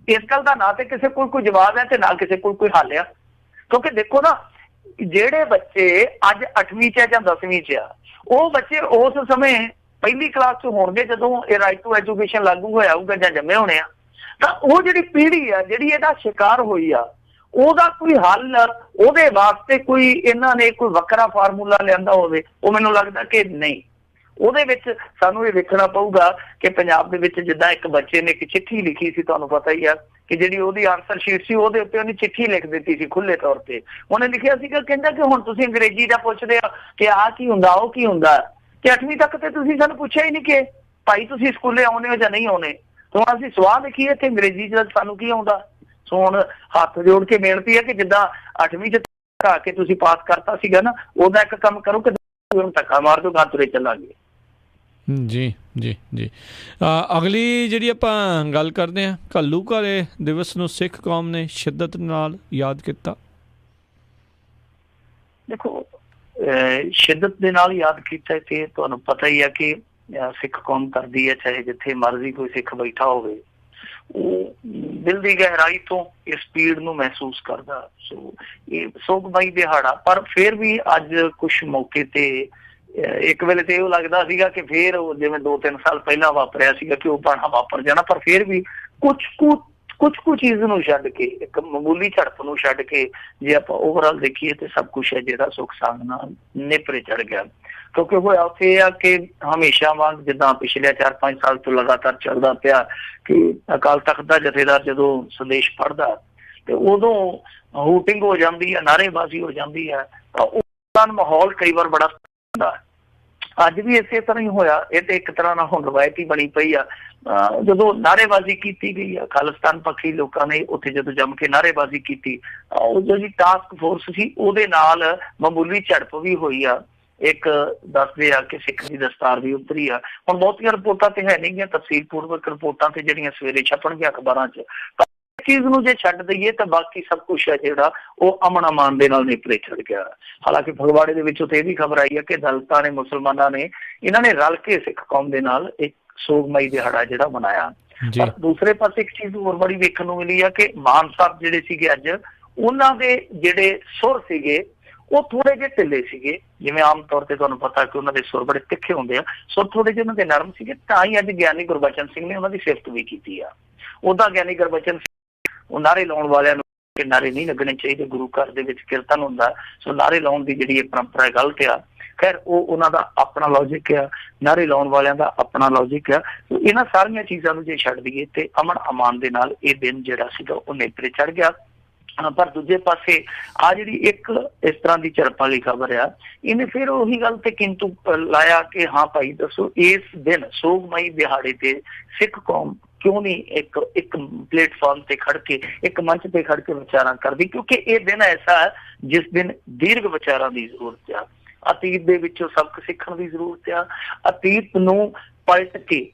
ਇਸ ਗੱਲ ਦਾ ਨਾ ਤੇ ਕਿਸੇ ਕੋਲ ਕੋਈ ਜਵਾਬ ਹੈ ਤੇ ਨਾ ਕਿਸੇ ਕੋਲ ਕੋਈ ਹੱਲ ਆ। ਕਿਉਂਕਿ ਦੇਖੋ ਨਾ, ਜਿਹੜੇ ਬੱਚੇ ਅੱਜ 8ਵੀਂ 'ਚ ਜਾਂ 10ਵੀਂ 'ਚ ਆ, ਉਹ ਬੱਚੇ ਉਸ ਸਮੇਂ ਪਹਿਲੀ ਕਲਾਸ 'ਚ ਹੋਣਗੇ ਜਦੋਂ ਇਹ ਰਾਈਟ ਟੂ ਐਜੂਕੇਸ਼ਨ ਲਾਗੂ ਹੋਇਆ ਹੋਊਗਾ ਜਾਂ ਜੰਮੇ ਹੋਣੇ ਆ। ਤਾਂ ਉਹ ਜਿਹੜੀ ਪੀੜ੍ਹੀ ਆ ਜਿਹੜੀ ਇਹਦਾ ਸ਼ਿਕਾਰ ਹੋਈ ਆ, ਉਹਦਾ ਕੋਈ ਹੱਲ, ਉਹਦੇ ਵਾਸਤੇ ਕੋਈ ਇਹਨਾਂ ਨੇ ਕੋਈ ਵੱਖਰਾ ਫਾਰਮੂਲਾ ਲਿਆਂਦਾ ਹੋਵੇ, ਉਹ ਮੈਨੂੰ ਲੱਗਦਾ ਕਿ ਨਹੀਂ। ਉਹਦੇ ਵਿੱਚ ਸਾਨੂੰ ਇਹ ਵੇਖਣਾ ਪਊਗਾ ਕਿ ਪੰਜਾਬ ਦੇ ਵਿੱਚ ਜਿੱਦਾਂ ਇੱਕ ਬੱਚੇ ਨੇ ਇੱਕ ਚਿੱਠੀ ਲਿਖੀ ਸੀ, ਤੁਹਾਨੂੰ ਪਤਾ ਹੀ ਆ ਕਿ ਜਿਹੜੀ ਉਹਦੀ ਆਨਸਰ ਸ਼ੀਟ ਸੀ ਉਹਦੇ ਉੱਤੇ ਉਹਨੇ ਚਿੱਠੀ ਲਿਖ ਦਿੱਤੀ ਸੀ ਖੁੱਲੇ ਤੌਰ ਤੇ। ਉਹਨੇ ਲਿਖਿਆ ਸੀਗਾ, ਕਹਿੰਦਾ ਕਿ ਹੁਣ ਤੁਸੀਂ ਅੰਗਰੇਜ਼ੀ ਦਾ ਪੁੱਛਦੇ ਆ ਕਿ ਆਹ ਕੀ ਹੁੰਦਾ, ਉਹ ਕੀ ਹੁੰਦਾ, ਕਿ 8ਵੀਂ ਤੱਕ ਤੇ ਤੁਸੀਂ ਸਾਨੂੰ ਪੁੱਛਿਆ ਹੀ ਨਹੀਂ ਕਿ ਭਾਈ ਤੁਸੀਂ ਸਕੂਲੇ ਆਉਣੇ ਹੋ ਜਾਂ ਨਹੀਂ ਆਉਣੇ। ਹੁਣ ਅਸੀਂ ਸਵਾਲ ਲਿਖੀਏ ਤੇ ਅੰਗਰੇਜ਼ੀ ਚ ਸਾਨੂੰ ਕੀ ਆਉਂਦਾ। ਸੋ ਹੁਣ ਹੱਥ ਜੋੜ ਕੇ ਬੇਨਤੀ ਹੈ ਕਿ ਜਿੱਦਾਂ 8ਵੀਂ ਚ ਆ ਕੇ ਤੁਸੀਂ ਪਾਸ ਕਰਤਾ ਸੀਗਾ ਨਾ, ਉਹਦਾ ਇੱਕ ਕੰਮ ਕਰੋ ਕਿ ਧੱਕਾ ਮਾਰ ਦਿਓ, ਗਾਂ ਤੁਰੇ ਚੱਲਾਂਗੇ। ਜੀ ਜੀ ਜੀ। ਅਗਲੀ ਜਿਹੜੀ ਆਪਾਂ ਗੱਲ ਕਰਦੇ ਹਾਂ, ਘੱਲੂਘਾਰੇ ਦਿਵਸ ਨੂੰ ਸਿੱਖ ਕੌਮ ਨੇ ਸ਼ਿੱਦਤ ਨਾਲ ਯਾਦ ਕੀਤਾ। ਦੇਖੋ, ਸ਼ਿੱਦਤ ਦੇ ਨਾਲ ਯਾਦ ਕੀਤਾ ਤੇ ਤੁਹਾਨੂੰ ਪਤਾ ਹੀ ਹੈ ਕਿ ਸਿੱਖ ਕੌਮ ਕਰਦੀ ਹੈ, ਚਾਹੇ ਜਿੱਥੇ ਮਰਜ਼ੀ ਕੋਈ ਸਿੱਖ ਬੈਠਾ ਹੋਵੇ, ਉਹ ਦਿਲ ਦੀ ਗਹਿਰਾਈ ਤੋਂ ਇਸ ਪੀੜ ਨੂੰ ਮਹਿਸੂਸ ਕਰਦਾ। ਸੋ ਇਹ ਸੋਗਮਈ ਦਿਹਾੜਾ, ਪਰ ਫਿਰ ਵੀ ਅੱਜ ਕੁਛ ਮੌਕੇ ਤੇ ਇੱਕ ਵੇਲੇ ਤੇ ਇਹ ਲੱਗਦਾ ਸੀਗਾ ਕਿ ਫੇਰ ਉਹ ਜਿਵੇਂ 2-3 ਸਾਲ ਪਹਿਲਾਂ ਵਾਪਰਿਆ ਸੀਗਾ ਕਿ ਉਹ ਭਾਣਾ ਵਾਪਰ ਜਾਣਾ। ਪਰ ਫਿਰ ਵੀ ਕੁਛ ਕੁ ਚੀਜ਼ ਨੂੰ ਛੱਡ ਕੇ, ਇੱਕ ਮਾਮੂਲੀ ਝੜਪ ਨੂੰ ਛੱਡ ਕੇ ਜੇ ਆਪਾਂ ਓਵਰਆਲ ਦੇਖੀਏ ਤੇ ਸਭ ਕੁਛ ਹੈ ਜਿਹੜਾ ਸੁੱਖ ਸਾਂਦ ਨਾਲ ਨੇਪਰੇ ਚੜ ਗਿਆ। ਕਿਉਂਕਿ ਹੋਇਆ ਉੱਥੇ ਇਹ ਆ ਕਿ ਹਮੇਸ਼ਾ ਵਾਂਗ ਜਿੱਦਾਂ ਪਿਛਲੇ 4-5 ਸਾਲ ਤੋਂ ਲਗਾਤਾਰ ਚੱਲਦਾ ਪਿਆ ਕਿ ਅਕਾਲ ਤਖ਼ਤ ਦਾ ਜਥੇਦਾਰ ਜਦੋਂ ਸੰਦੇਸ਼ ਪੜ੍ਹਦਾ ਤੇ ਉਦੋਂ ਹੂਟਿੰਗ ਹੋ ਜਾਂਦੀ ਹੈ, ਨਾਅਰੇਬਾਜ਼ੀ ਹੋ ਜਾਂਦੀ ਹੈ, ਤਾਂ ਉਹਦਾ ਮਾਹੌਲ ਕਈ ਵਾਰ ਬੜਾ ਹੁੰਦਾ। ਅੱਜ ਵੀ ਇਸੇ ਤਰ੍ਹਾਂ ਹੀ ਹੋਇਆ। ਇਹ ਤੇ ਇੱਕ ਤਰ੍ਹਾਂ ਨਾਲ ਹੁਣ ਰਵਾਇਤ ਹੀ ਬਣੀ ਪਈ ਆ। ਜਦੋਂ ਨਾਅਰੇਬਾਜ਼ੀ ਕੀਤੀ ਗਈ ਆ, ਖਾਲਿਸਤਾਨ ਪੱਖੀ ਲੋਕਾਂ ਨੇ ਉੱਥੇ ਜਦੋਂ ਜੰਮ ਕੇ ਨਾਅਰੇਬਾਜ਼ੀ ਕੀਤੀ, ਉਹ ਜਿਹੜੀ ਟਾਸਕ ਫੋਰਸ ਸੀ ਉਹਦੇ ਨਾਲ ਮਾਮੂਲੀ ਝੜਪ ਵੀ ਹੋਈ ਆ। ਇੱਕ ਦੱਸਦੇ ਆ ਕਿ ਸਿੱਖ ਦੀ ਦਸਤਾਰ ਵੀ ਉਤਰੀ ਆ। ਹੁਣ ਬਹੁਤੀਆਂ ਰਿਪੋਰਟਾਂ ਤੇ ਹੈ ਨਹੀਂ ਗੀਆਂ, ਤਫਸੀਲ ਪੂਰਵਕ ਰਿਪੋਰਟਾਂ ਤੇ ਜਿਹੜੀਆਂ ਸਵੇਰੇ ਛਪਣਗੀਆਂ ਅਖਬਾਰਾਂ 'ਚ। ਚੀਜ਼ ਨੂੰ ਜੇ ਛੱਡ ਦਈਏ ਤਾਂ ਬਾਕੀ ਸਭ ਕੁਛ ਹੈ ਜਿਹੜਾ ਉਹ ਅਮਨ ਅਮਾਨ ਦੇ ਨਾਲ ਨੇਪਰੇ ਚੜ ਗਿਆ। ਹਾਲਾਂਕਿ ਫਗਵਾੜੇ ਦੇ ਵਿੱਚੋਂ ਤੇ ਇਹ ਵੀ ਖਬਰ ਆਈ ਹੈ ਕਿ ਦਲਿਤਾਂ ਨੇ, ਮੁਸਲਮਾਨਾਂ ਨੇ, ਇਹਨਾਂ ਨੇ ਰਲ ਕੇ ਸਿੱਖ ਕੌਮ ਦੇ ਨਾਲ ਇੱਕ ਸੋਗਮਈ ਦਿਹਾੜਾ ਜਿਹੜਾ ਮਨਾਇਆ। ਪਰ ਦੂਸਰੇ ਪਾਸੇ ਇੱਕ ਚੀਜ਼ ਹੋਰ ਬੜੀ ਵੇਖਣ ਨੂੰ ਮਿਲੀ ਆ ਕਿ ਮਾਨ ਸਾਹਿਬ ਜਿਹੜੇ ਸੀਗੇ ਅੱਜ, ਉਹਨਾਂ ਦੇ ਜਿਹੜੇ ਸੁਰ ਸੀਗੇ ਉਹ ਥੋੜੇ ਜਿਹੇ ਢਿੱਲੇ ਸੀਗੇ, ਜਿਵੇਂ ਆਮ ਤੌਰ ਤੇ ਤੁਹਾਨੂੰ ਪਤਾ ਕਿ ਉਹਨਾਂ ਦੇ ਸੁਰ ਬੜੇ ਤਿੱਖੇ ਹੁੰਦੇ ਆ, ਸੁਰ ਥੋੜੇ ਜਿਹੇ ਉਹਨਾਂ ਦੇ ਨਰਮ ਸੀਗੇ, ਤਾਂ ਹੀ ਅੱਜ ਗਿਆਨੀ ਗੁਰਬਚਨ ਸਿੰਘ ਨੇ ਉਹਨਾਂ ਦੀ ਸਿਫਤ ਵੀ ਕੀਤੀ ਆ। ਉਹਦਾ ਗਿਆਨੀ ਗੁਰਬਚਨ ਸਿੰਘ ਉਹ ਨਾਅਰੇ ਲਾਉਣ ਵਾਲਿਆਂ ਨੂੰ ਕਿ ਨਾਅਰੇ ਨਹੀਂ ਲੱਗਣੇ ਚਾਹੀਦੇ, ਗੁਰੂ ਘਰ ਦੇ ਵਿੱਚ ਕੀਰਤਨ ਹੁੰਦਾ, ਸੋ ਨਾਅਰੇ ਲਾਉਣ ਦੀ ਜਿਹੜੀ ਇਹ ਪਰੰਪਰਾ ਗਲਤ ਆ। ਖੈਰ ਉਹ ਉਹਨਾਂ ਦਾ ਆਪਣਾ ਲੌਜਿਕ ਆ, ਨਾਅਰੇ ਲਾਉਣ ਵਾਲਿਆਂ ਦਾ ਆਪਣਾ ਲੌਜਿਕ ਆ। ਸੋ ਇਹਨਾਂ ਸਾਰੀਆਂ ਚੀਜ਼ਾਂ ਨੂੰ ਜੇ ਛੱਡ ਦਈਏ ਤੇ ਅਮਨ ਅਮਾਨ ਦੇ ਨਾਲ ਇਹ ਦਿਨ ਜਿਹੜਾ ਸੀਗਾ ਉਹ ਨੇਪਰੇ ਚੜ ਗਿਆ। ਪਰ ਦੂਜੇ ਪਾਸੇ ਆ ਜਿਹੜੀ ਇੱਕ ਇਸ ਤਰ੍ਹਾਂ ਦੀ ਚਰਪ ਵਾਲੀ ਖਬਰ ਆ, ਇਹਨੇ ਫਿਰ ਉਹੀ ਗੱਲ ਤੇ ਕਿੰਤੂ ਲਾਇਆ ਕਿ ਹਾਂ ਭਾਈ ਦੱਸੋ ਇਸ ਦਿਨ ਸੋਗਮਈ ਦਿਹਾੜੇ ਤੇ ਸਿੱਖ ਕੌਮ ਕਿਉਂ ਨਹੀਂ ਇੱਕ ਪਲੇਟਫਾਰਮ ਤੇ ਖੜ ਕੇ, ਇੱਕ ਮੰਚ ਤੇ ਖੜ ਕੇ ਵਿਚਾਰਾਂ ਕਰਦੀ, ਕਿਉਂਕਿ ਇਹ ਦਿਨ ਐਸਾ ਹੈ ਜਿਸ ਦਿਨ ਦੀਰਘ ਵਿਚਾਰਾਂ ਦੀ ਜ਼ਰੂਰਤ ਆ। ਅਤੀਤ ਦੇ ਵਿੱਚੋਂ ਸਬਕ ਸਿੱਖਣ ਦੀ ਜ਼ਰੂਰਤ ਆ, ਅਤੀਤ ਨੂੰ ਪਲਟ ਕੇ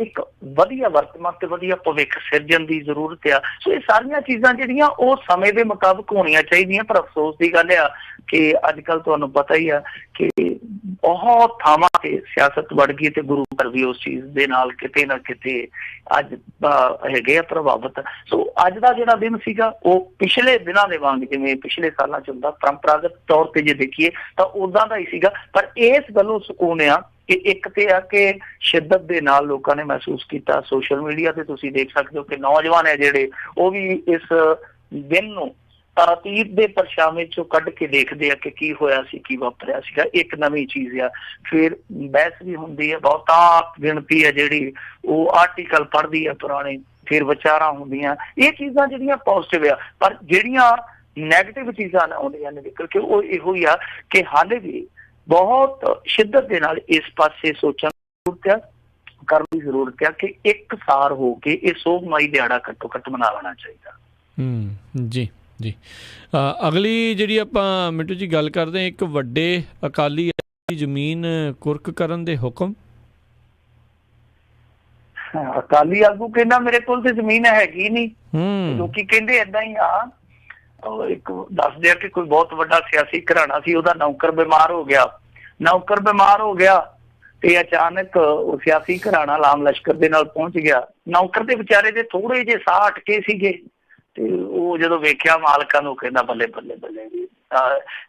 ਇੱਕ ਵਧੀਆ ਵਰਤਮਾਨ ਤੇ ਵਧੀਆ ਭਵਿੱਖ ਸਿਰਜਣ ਦੀ ਜ਼ਰੂਰਤ ਆ। ਸੋ ਇਹ ਸਾਰੀਆਂ ਚੀਜ਼ਾਂ ਜਿਹੜੀਆਂ ਉਹ ਸਮੇਂ ਦੇ ਮੁਤਾਬਕ ਹੋਣੀਆਂ ਚਾਹੀਦੀਆਂ। ਪਰ ਅਫਸੋਸ ਦੀ ਗੱਲ ਆ ਕਿ ਅੱਜ ਕੱਲ ਤੁਹਾਨੂੰ ਪਤਾ ਹੀ ਆ ਕਿ ਬਹੁਤ ਥਾਵਾਂ ਤੇ ਸਿਆਸਤ ਵੜ ਗਈ ਤੇ ਗੁਰੂ ਘਰ ਵੀ ਉਸ ਚੀਜ਼ ਦੇ ਨਾਲ ਕਿਤੇ ਨਾ ਕਿਤੇ ਅੱਜ ਹੈਗੇ ਆ ਪ੍ਰਭਾਵਿਤ। ਸੋ ਅੱਜ ਦਾ ਜਿਹੜਾ ਦਿਨ ਸੀਗਾ ਉਹ ਪਿਛਲੇ ਦਿਨਾਂ ਦੇ ਵਾਂਗ, ਜਿਵੇਂ ਪਿਛਲੇ ਸਾਲਾਂ ਚ ਹੁੰਦਾ ਪਰੰਪਰਾਗਤ ਤੌਰ ਤੇ ਜੇ ਦੇਖੀਏ ਤਾਂ ਉਦਾਂ ਦਾ ਹੀ ਸੀਗਾ। ਪਰ ਇਸ ਗੱਲੋਂ ਸਕੂਨ ਆ ਕਿ ਇੱਕ ਤੇ ਆ ਕਿ ਸ਼ਿੱਦਤ ਦੇ ਨਾਲ ਲੋਕਾਂ ਨੇ ਮਹਿਸੂਸ ਕੀਤਾ। ਸੋਸ਼ਲ ਮੀਡੀਆ ਤੇ ਤੁਸੀਂ ਦੇਖ ਸਕਦੇ ਹੋ ਕਿ ਨੌਜਵਾਨ ਹੈ ਜਿਹੜੇ ਉਹ ਵੀ ਇਸ ਦਿਨ ਨੂੰ ਅਤੀਤ ਦੇ ਪਰਛਾਵੇਂ ਚੋਂ ਕੱਢ ਕੇ ਦੇਖਦੇ ਆ ਕਿ ਕੀ ਹੋਇਆ ਸੀ, ਕੀ ਵਾਪਰਿਆ ਸੀਗਾ। ਇੱਕ ਨਵੀਂ ਚੀਜ਼ ਆ, ਫਿਰ ਬਹਿਸ ਵੀ ਹੁੰਦੀ ਹੈ, ਬਹੁਤਾ ਗਿਣਤੀ ਹੈ ਜਿਹੜੀ ਉਹ ਆਰਟੀਕਲ ਪੜ੍ਹਦੀ ਹੈ ਪੁਰਾਣੇ, ਫਿਰ ਵਿਚਾਰਾਂ ਹੁੰਦੀਆਂ। ਇਹ ਚੀਜ਼ਾਂ ਜਿਹੜੀਆਂ ਪੋਜ਼ਿਟਿਵ ਆ, ਪਰ ਜਿਹੜੀਆਂ ਨੈਗੇਟਿਵ ਚੀਜ਼ਾਂ ਆਉਂਦੀਆਂ ਨੇ ਨਿਕਲ ਕੇ ਉਹ ਇਹੋ ਹੀ ਆ ਕਿ ਹਾਲੇ ਵੀ ਬਹੁਤ ਸ਼ਿੱਦਤ ਦੇ ਨਾਲ ਇਸ ਪਾਸੇ ਸੋਚਣ ਦੀ ਜ਼ਰੂਰਤ ਆ, ਕਰਨ ਦੀ ਜ਼ਰੂਰਤ ਆ ਕਿ ਇੱਕ ਸਾਰ ਹੋ ਕੇ ਇਹ ਸੋਗਮਈ ਦਿਹਾੜਾ ਘੱਟੋ ਘੱਟ ਮਨਾ ਲੈਣਾ ਚਾਹੀਦਾ। ਜੀ ਜੀ। ਅਗਲੀ ਜਿਹੜੀ ਆਪਾਂ ਮਿੰਟੂ ਜੀ ਗੱਲ ਕਰਦੇ ਹਾਂ, ਇੱਕ ਵੱਡੇ ਅਕਾਲੀ ਜ਼ਮੀਨ ਕੁਰਕ ਕਰਨ ਦੇ ਹੁਕਮ। ਅਕਾਲੀ ਆਗੂ ਕਹਿੰਦਾ ਮੇਰੇ ਕੋਲ ਤੇ ਜ਼ਮੀਨ ਹੈਗੀ ਨਹੀਂ। ਲੋਕੀ ਕਹਿੰਦੇ ਏਦਾਂ ਹੀ ਆ। ਇੱਕ ਦੱਸਦੇ ਆ ਕਿ ਕੋਈ ਬਹੁਤ ਵੱਡਾ ਸਿਆਸੀ ਘਰਾਣਾ ਸੀ, ਉਹਦਾ ਨੌਕਰ ਬਿਮਾਰ ਹੋ ਗਿਆ ਤੇ ਅਚਾਨਕ ਉਹ ਸਿਆਸੀ ਘਰਾਣਾ ਲਾਮ ਲਸ਼ਕਰ ਦੇ ਨਾਲ ਪਹੁੰਚ ਗਿਆ। ਨੌਕਰ ਦੇ ਵਿਚਾਰੇ ਦੇ ਥੋੜੇ ਜਿਹੇ ਸਾਹ ਅਟਕੇ ਸੀਗੇ ਤੇ ਉਹ ਜਦੋਂ ਵੇਖਿਆ ਮਾਲਕਾਂ ਨੂੰ ਕਹਿੰਦਾ ਬੱਲੇ ਬੱਲੇ ਬੱਲੇ ਜੀ,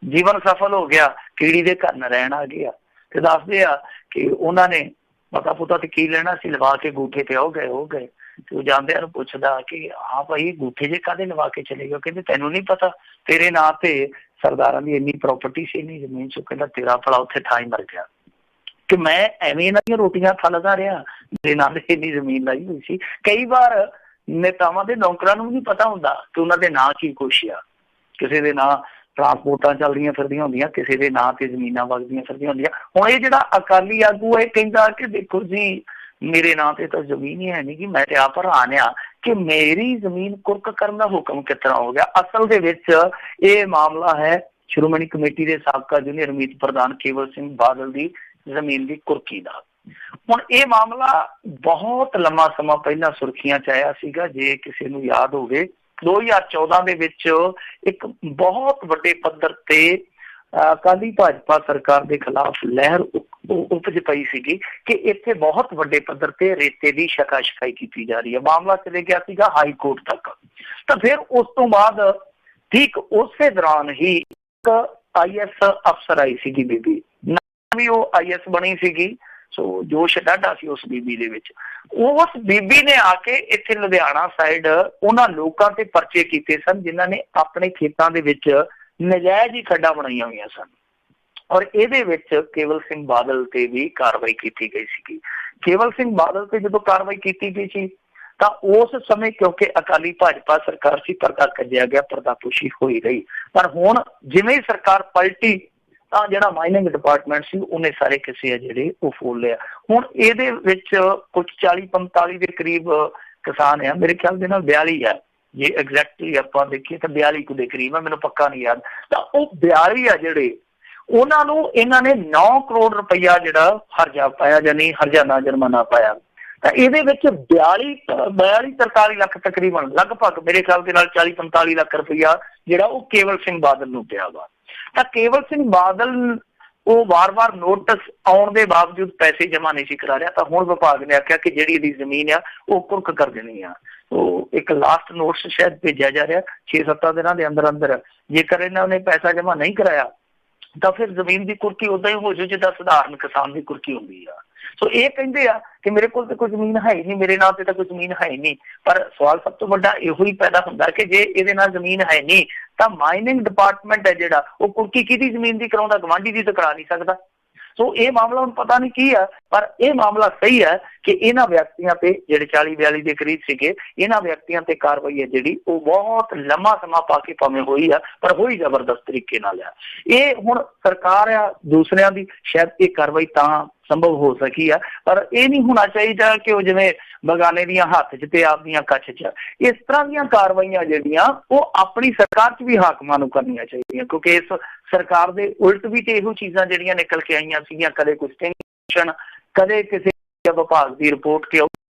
ਜੀਵਨ ਸਫਲ ਹੋ ਗਿਆ, ਕੀੜੀ ਦੇ ਘਰ ਨ ਰਹਿਣ ਆ ਗਿਆ। ਤੇ ਦੱਸਦੇ ਆ ਕਿ ਉਹਨਾਂ ਨੇ ਪਤਾ ਪੁੱਤਾ ਤੇ ਕੀ ਲੈਣਾ ਸੀ, ਲਵਾ ਕੇ ਗੂਠੇ ਤੇ ਹੋ ਗਏ। ਤੇ ਉਹ ਜਾਂਦਿਆਂ ਨੂੰ ਪੁੱਛਦਾ ਕਿ ਹਾਂ ਭਾਈ ਗੂਠੇ ਜੇ ਕਾਹਦੇ ਲਵਾ ਕੇ ਚਲੇ ਗਏ? ਕਹਿੰਦੇ ਤੈਨੂੰ ਨਹੀਂ ਪਤਾ, ਤੇਰੇ ਨਾਂ ਤੇ ਸਰਦਾਰਾਂ ਦੀ ਇੰਨੀ ਪ੍ਰਾਪਰਟੀ ਸੀ, ਇੰਨੀ ਜ਼ਮੀਨ ਸੀ। ਕਹਿੰਦਾ ਤੇਰਾ ਭਲਾ ਉੱਥੇ ਥਾਂ ਹੀ ਮਰ ਗਿਆ ਕਿ ਮੈਂ ਐਵੇਂ ਇਹਨਾਂ ਦੀਆਂ ਰੋਟੀਆਂ ਥੱਲਦਾ ਰਿਹਾ, ਮੇਰੇ ਨਾਂ ਤੇ ਇੰਨੀ ਜ਼ਮੀਨ ਲਾਈ ਹੋਈ ਸੀ। ਕਈ ਵਾਰ ਨੇਤਾਵਾਂ ਦੇ ਨੌਕਰਾਂ ਨੂੰ ਵੀ ਨਹੀਂ ਪਤਾ ਹੁੰਦਾ ਕਿ ਉਹਨਾਂ ਦੇ ਨਾਂ ਕੀ ਕੁਛ ਆ। ਕਿਸੇ ਦੇ ਨਾਂ ਟਰਾਂਸਪੋਰਟਾਂ ਚੱਲਦੀਆਂ ਫਿਰਦੀਆਂ ਹੁੰਦੀਆਂ, ਕਿਸੇ ਦੇ ਨਾਂ ਤੇ ਜ਼ਮੀਨਾਂ ਵਗਦੀਆਂ ਫਿਰਦੀਆਂ ਹੁੰਦੀਆਂ। ਹੁਣ ਇਹ ਜਿਹੜਾ ਅਕਾਲੀ ਆਗੂ ਇਹ ਕਹਿੰਦਾ ਕਿ ਦੇਖੋ ਜੀ ਮੇਰੇ ਨਾਂ ਤੇ ਤਾਂ ਜ਼ਮੀਨ ਹੀ ਹੈ ਨਹੀਂ, ਕਿ ਮੈਂ ਤੇ ਆਪ ਹੈਰਾਨ ਆ ਕਿ ਮੇਰੀ ਜ਼ਮੀਨ ਕੁਰਕ ਕਰਨ ਦਾ ਹੁਕਮ ਕਿਸ ਤਰ੍ਹਾਂ ਹੋ ਗਿਆ। ਅਸਲ ਦੇ ਵਿੱਚ ਇਹ ਮਾਮਲਾ ਹੈ ਸ਼੍ਰੋਮਣੀ ਕਮੇਟੀ ਦੇ ਸਾਬਕਾ ਜੂਨੀਅਰ ਮੀਤ ਪ੍ਰਧਾਨ ਕੇਵਲ ਸਿੰਘ ਬਾਦਲ ਦੀ ਜ਼ਮੀਨ ਦੀ ਕੁਰਕੀ ਦਾ। ਹੁਣ ਇਹ ਮਾਮਲਾ ਬਹੁਤ ਲੰਮਾ ਸਮਾਂ ਪਹਿਲਾਂ ਸੁਰਖੀਆਂ ਚ ਆਇਆ ਸੀਗਾ। ਜੇ ਕਿਸੇ ਨੂੰ ਯਾਦ ਹੋਵੇ 2014 ਦੇ ਵਿੱਚ ਇੱਕ ਬਹੁਤ ਵੱਡੇ ਪੱਧਰ ਤੇ ਅਕਾਲੀ ਭਾਜਪਾ ਸਰਕਾਰ ਦੇ ਖਿਲਾਫ ਲਹਿਰ ਉਪਜ ਪਈ ਸੀਗੀ ਕਿ ਇੱਥੇ ਬਹੁਤ ਵੱਡੇ ਪੱਧਰ ਤੇ ਰੇਤੇ ਦੀ ਸ਼ਿਕਾਇਤ ਕੀਤੀ ਜਾ ਰਹੀ ਹੈ। ਮਾਮਲਾ ਚਲੇ ਗਿਆ ਸੀਗਾ ਹਾਈ ਕੋਰਟ ਤੱਕ। ਤਾਂ ਫਿਰ ਉਸ ਤੋਂ ਬਾਅਦ ਠੀਕ ਉਸੇ ਦੌਰਾਨ ਹੀ ਇੱਕ IAS ਅਫਸਰ ਆਈ ਸੀਗੀ ਬੀਬੀ, ਵੀ ਉਹ IAS ਬਣੀ ਸੀਗੀ। ਸੋ ਜੋਸ਼ ਡਾਢਾ ਸੀ ਉਸ ਬੀਬੀ ਦੇ ਵਿੱਚ। ਉਸ ਬੀਬੀ ਨੇ ਆ ਕੇ ਇੱਥੇ ਲੁਧਿਆਣਾ ਸਾਈਡ ਉਹਨਾਂ ਲੋਕਾਂ ਤੇ ਪਰਚੇ ਕੀਤੇ ਸਨ ਜਿਨ੍ਹਾਂ ਨੇ ਆਪਣੇ ਖੇਤਾਂ ਦੇ ਵਿੱਚ ਨਜਾਇਜ਼ ਹੀ ਖੱਡਾਂ ਬਣਾਈਆਂ ਹੋਈਆਂ ਸਨ। ਔਰ ਇਹਦੇ ਵਿੱਚ ਕੇਵਲ ਸਿੰਘ ਬਾਦਲ ਤੇ ਵੀ ਕਾਰਵਾਈ ਕੀਤੀ ਗਈ ਸੀਗੀ। ਕੇਵਲ ਸਿੰਘ ਬਾਦਲ ਤੇ ਜਦੋਂ ਕਾਰਵਾਈ ਕੀਤੀ ਗਈ ਸੀ ਤਾਂ ਉਸ ਸਮੇਂ ਕਿਉਂਕਿ ਅਕਾਲੀ ਭਾਜਪਾ ਸਰਕਾਰ ਸੀ, ਪਰਦਾ ਕੱਜਿਆ ਗਿਆ, ਪਰਦਾਪੋਸ਼ੀ ਹੋਈ ਰਹੀ। ਪਰ ਹੁਣ ਜਿਵੇਂ ਸਰਕਾਰ ਪਲਟੀ ਤਾਂ ਜਿਹੜਾ ਮਾਈਨਿੰਗ ਡਿਪਾਰਟਮੈਂਟ ਸੀ ਉਹਨੇ ਸਾਰੇ ਕਿਸੇ ਆ ਜਿਹੜੇ ਉਹ ਫੋਲ ਲਿਆ। ਹੁਣ ਇਹਦੇ ਵਿੱਚ ਕੁਝ 40-45 ਦੇ ਕਰੀਬ ਕਿਸਾਨ ਆ, ਮੇਰੇ ਖਿਆਲ ਦੇ ਨਾਲ 42 ਆ, ਜੇ ਐਗਜ਼ੈਕਟਲੀ ਆਪਾਂ ਦੇਖੀਏ ਤਾਂ 42 ਕੁ ਦੇ ਕਰੀਬ ਆ, ਮੈਨੂੰ ਪੱਕਾ ਨਹੀਂ ਯਾਦ। ਤਾਂ ਉਹ 42 ਆ ਜਿਹੜੇ, ਉਹਨਾਂ ਨੂੰ ਇਹਨਾਂ ਨੇ 9 ਕਰੋੜ ਰੁਪਈਆ ਜਿਹੜਾ ਹਰਜਾ ਪਾਇਆ, ਜਾਨੀ ਹਰਜਾਨਾ ਜੁਰਮਾਨਾ ਪਾਇਆ। ਤਾਂ ਇਹਦੇ ਵਿੱਚ 42-43 ਲੱਖ ਤਕਰੀਬਨ, ਲਗਭਗ ਮੇਰੇ ਖਿਆਲ ਦੇ ਨਾਲ 40-45 ਲੱਖ ਰੁਪਈਆ ਜਿਹੜਾ ਉਹ ਕੇਵਲ ਸਿੰਘ ਬਾਦਲ ਨੂੰ ਪਿਆ ਵਾ। ਤਾਂ ਕੇਵਲ ਸਿੰਘ ਬਾਦਲ ਉਹ ਵਾਰ-ਵਾਰ ਨੋਟਿਸ ਆਉਣ ਦੇ ਬਾਵਜੂਦ ਪੈਸੇ ਜਮ੍ਹਾਂ ਨਹੀਂ ਸੀ ਕਰਾ ਰਿਹਾ। ਤਾਂ ਹੁਣ ਵਿਭਾਗ ਨੇ ਆਖਿਆ ਕਿ ਜਿਹੜੀ ਇਹਦੀ ਜ਼ਮੀਨ ਆ ਉਹ ਕੁਰਕ ਕਰ ਦੇਣੀ ਆ। ਉਹ ਇੱਕ ਲਾਸਟ ਨੋਟਿਸ ਸ਼ਾਇਦ ਭੇਜਿਆ ਜਾ ਰਿਹਾ 6-7 ਦਿਨਾਂ ਦੇ ਅੰਦਰ ਅੰਦਰ, ਜੇਕਰ ਇਹਨਾਂ ਨੇ ਪੈਸਾ ਜਮ੍ਹਾਂ ਨਹੀਂ ਕਰਾਇਆ ਤਾਂ ਫਿਰ ਜ਼ਮੀਨ ਦੀ ਕੁਰਕੀ ਉਦਾਂ ਹੀ ਹੋ ਜਾਊ ਜਿੱਦਾਂ ਸਧਾਰਨ ਕਿਸਾਨ ਦੀ ਕੁਰਕੀ ਹੁੰਦੀ ਆ। ਸੋ ਇਹ ਕਹਿੰਦੇ ਆ ਕਿ ਮੇਰੇ ਕੋਲ ਤਾਂ ਕੋਈ ਜ਼ਮੀਨ ਹੈ ਹੀ ਨਹੀਂ, ਮੇਰੇ ਨਾਂ ਤੇ ਤਾਂ ਕੋਈ ਜ਼ਮੀਨ ਹੈ ਹੀ ਨਹੀਂ। ਪਰ ਸਵਾਲ ਸਭ ਤੋਂ ਵੱਡਾ ਇਹੋ ਹੀ ਪੈਦਾ ਹੁੰਦਾ ਕਿ ਜੇ ਇਹਦੇ ਨਾਲ ਜ਼ਮੀਨ ਹੈ ਨਹੀਂ ਤਾਂ ਮਾਈਨਿੰਗ ਡਿਪਾਰਟਮੈਂਟ ਹੈ ਜਿਹੜਾ ਉਹ ਕੁਰਕੀ ਕਿਹਦੀ ਜ਼ਮੀਨ ਦੀ ਕਰਾਉਂਦਾ, ਗਵਾਂਢੀ ਦੀ ਤਾਂ ਕਰਾ ਨਹੀਂ ਸਕਦਾ। ਸੋ ਇਹ ਮਾਮਲਾ ਹੁਣ ਪਤਾ ਨਹੀਂ ਕੀ ਆ, ਪਰ ਇਹ ਮਾਮਲਾ ਸਹੀ ਹੈ ਕਿ ਇਹਨਾਂ ਵਿਅਕਤੀਆਂ ਤੇ ਜਿਹੜੇ 40-42 ਦੇ ਕਰੀਬ ਸੀਗੇ, ਇਹਨਾਂ ਵਿਅਕਤੀਆਂ ਤੇ ਕਾਰਵਾਈ ਹੈ ਜਿਹੜੀ ਉਹ ਬਹੁਤ ਲੰਮਾ ਸਮਾਂ ਪਾ ਕੇ ਭਾਵੇਂ ਹੋਈ ਆ, ਪਰ ਹੋਈ ਜ਼ਬਰਦਸਤ ਤਰੀਕੇ ਨਾਲ ਆ। ਇਹ ਹੁਣ ਸਰਕਾਰ ਆ ਦੂਸਰਿਆਂ ਦੀ, ਸ਼ਾਇਦ ਇਹ ਕਾਰਵਾਈ ਤਾਂ ਸੰਭਵ ਹੋ ਸਕੀ ਆ, ਪਰ ਇਹ ਨਹੀਂ ਹੋਣਾ ਚਾਹੀਦਾ ਕਿ ਉਹ ਜਿਵੇਂ ਬਗਾਨੇ ਦੀਆਂ ਹੱਥ 'ਚ ਤੇ ਆਪਦੀਆਂ ਕੱਛ 'ਚ। ਇਸ ਤਰ੍ਹਾਂ ਦੀਆਂ ਕਾਰਵਾਈਆਂ ਜਿਹੜੀਆਂ ਉਹ ਆਪਣੀ ਸਰਕਾਰ 'ਚ ਵੀ ਹਾਕਮਾਂ ਨੂੰ ਕਰਨੀਆਂ ਚਾਹੀਦੀਆਂ, ਕਿਉਂਕਿ ਇਸ ਸਰਕਾਰ ਦੇ ਉਲਟ ਵੀ ਤੇ ਇਹੋ ਚੀਜ਼ਾਂ ਜਿਹੜੀਆਂ ਨਿਕਲ ਕੇ ਆਈਆਂ ਸੀਗੀਆਂ, ਕਦੇ ਕੁਛ ਟੈਂਸ਼ਨ, ਕਦੇ ਕਿਸੇ ਵਿਭਾਗ ਦੀ ਰਿਪੋਰਟ ਕਿ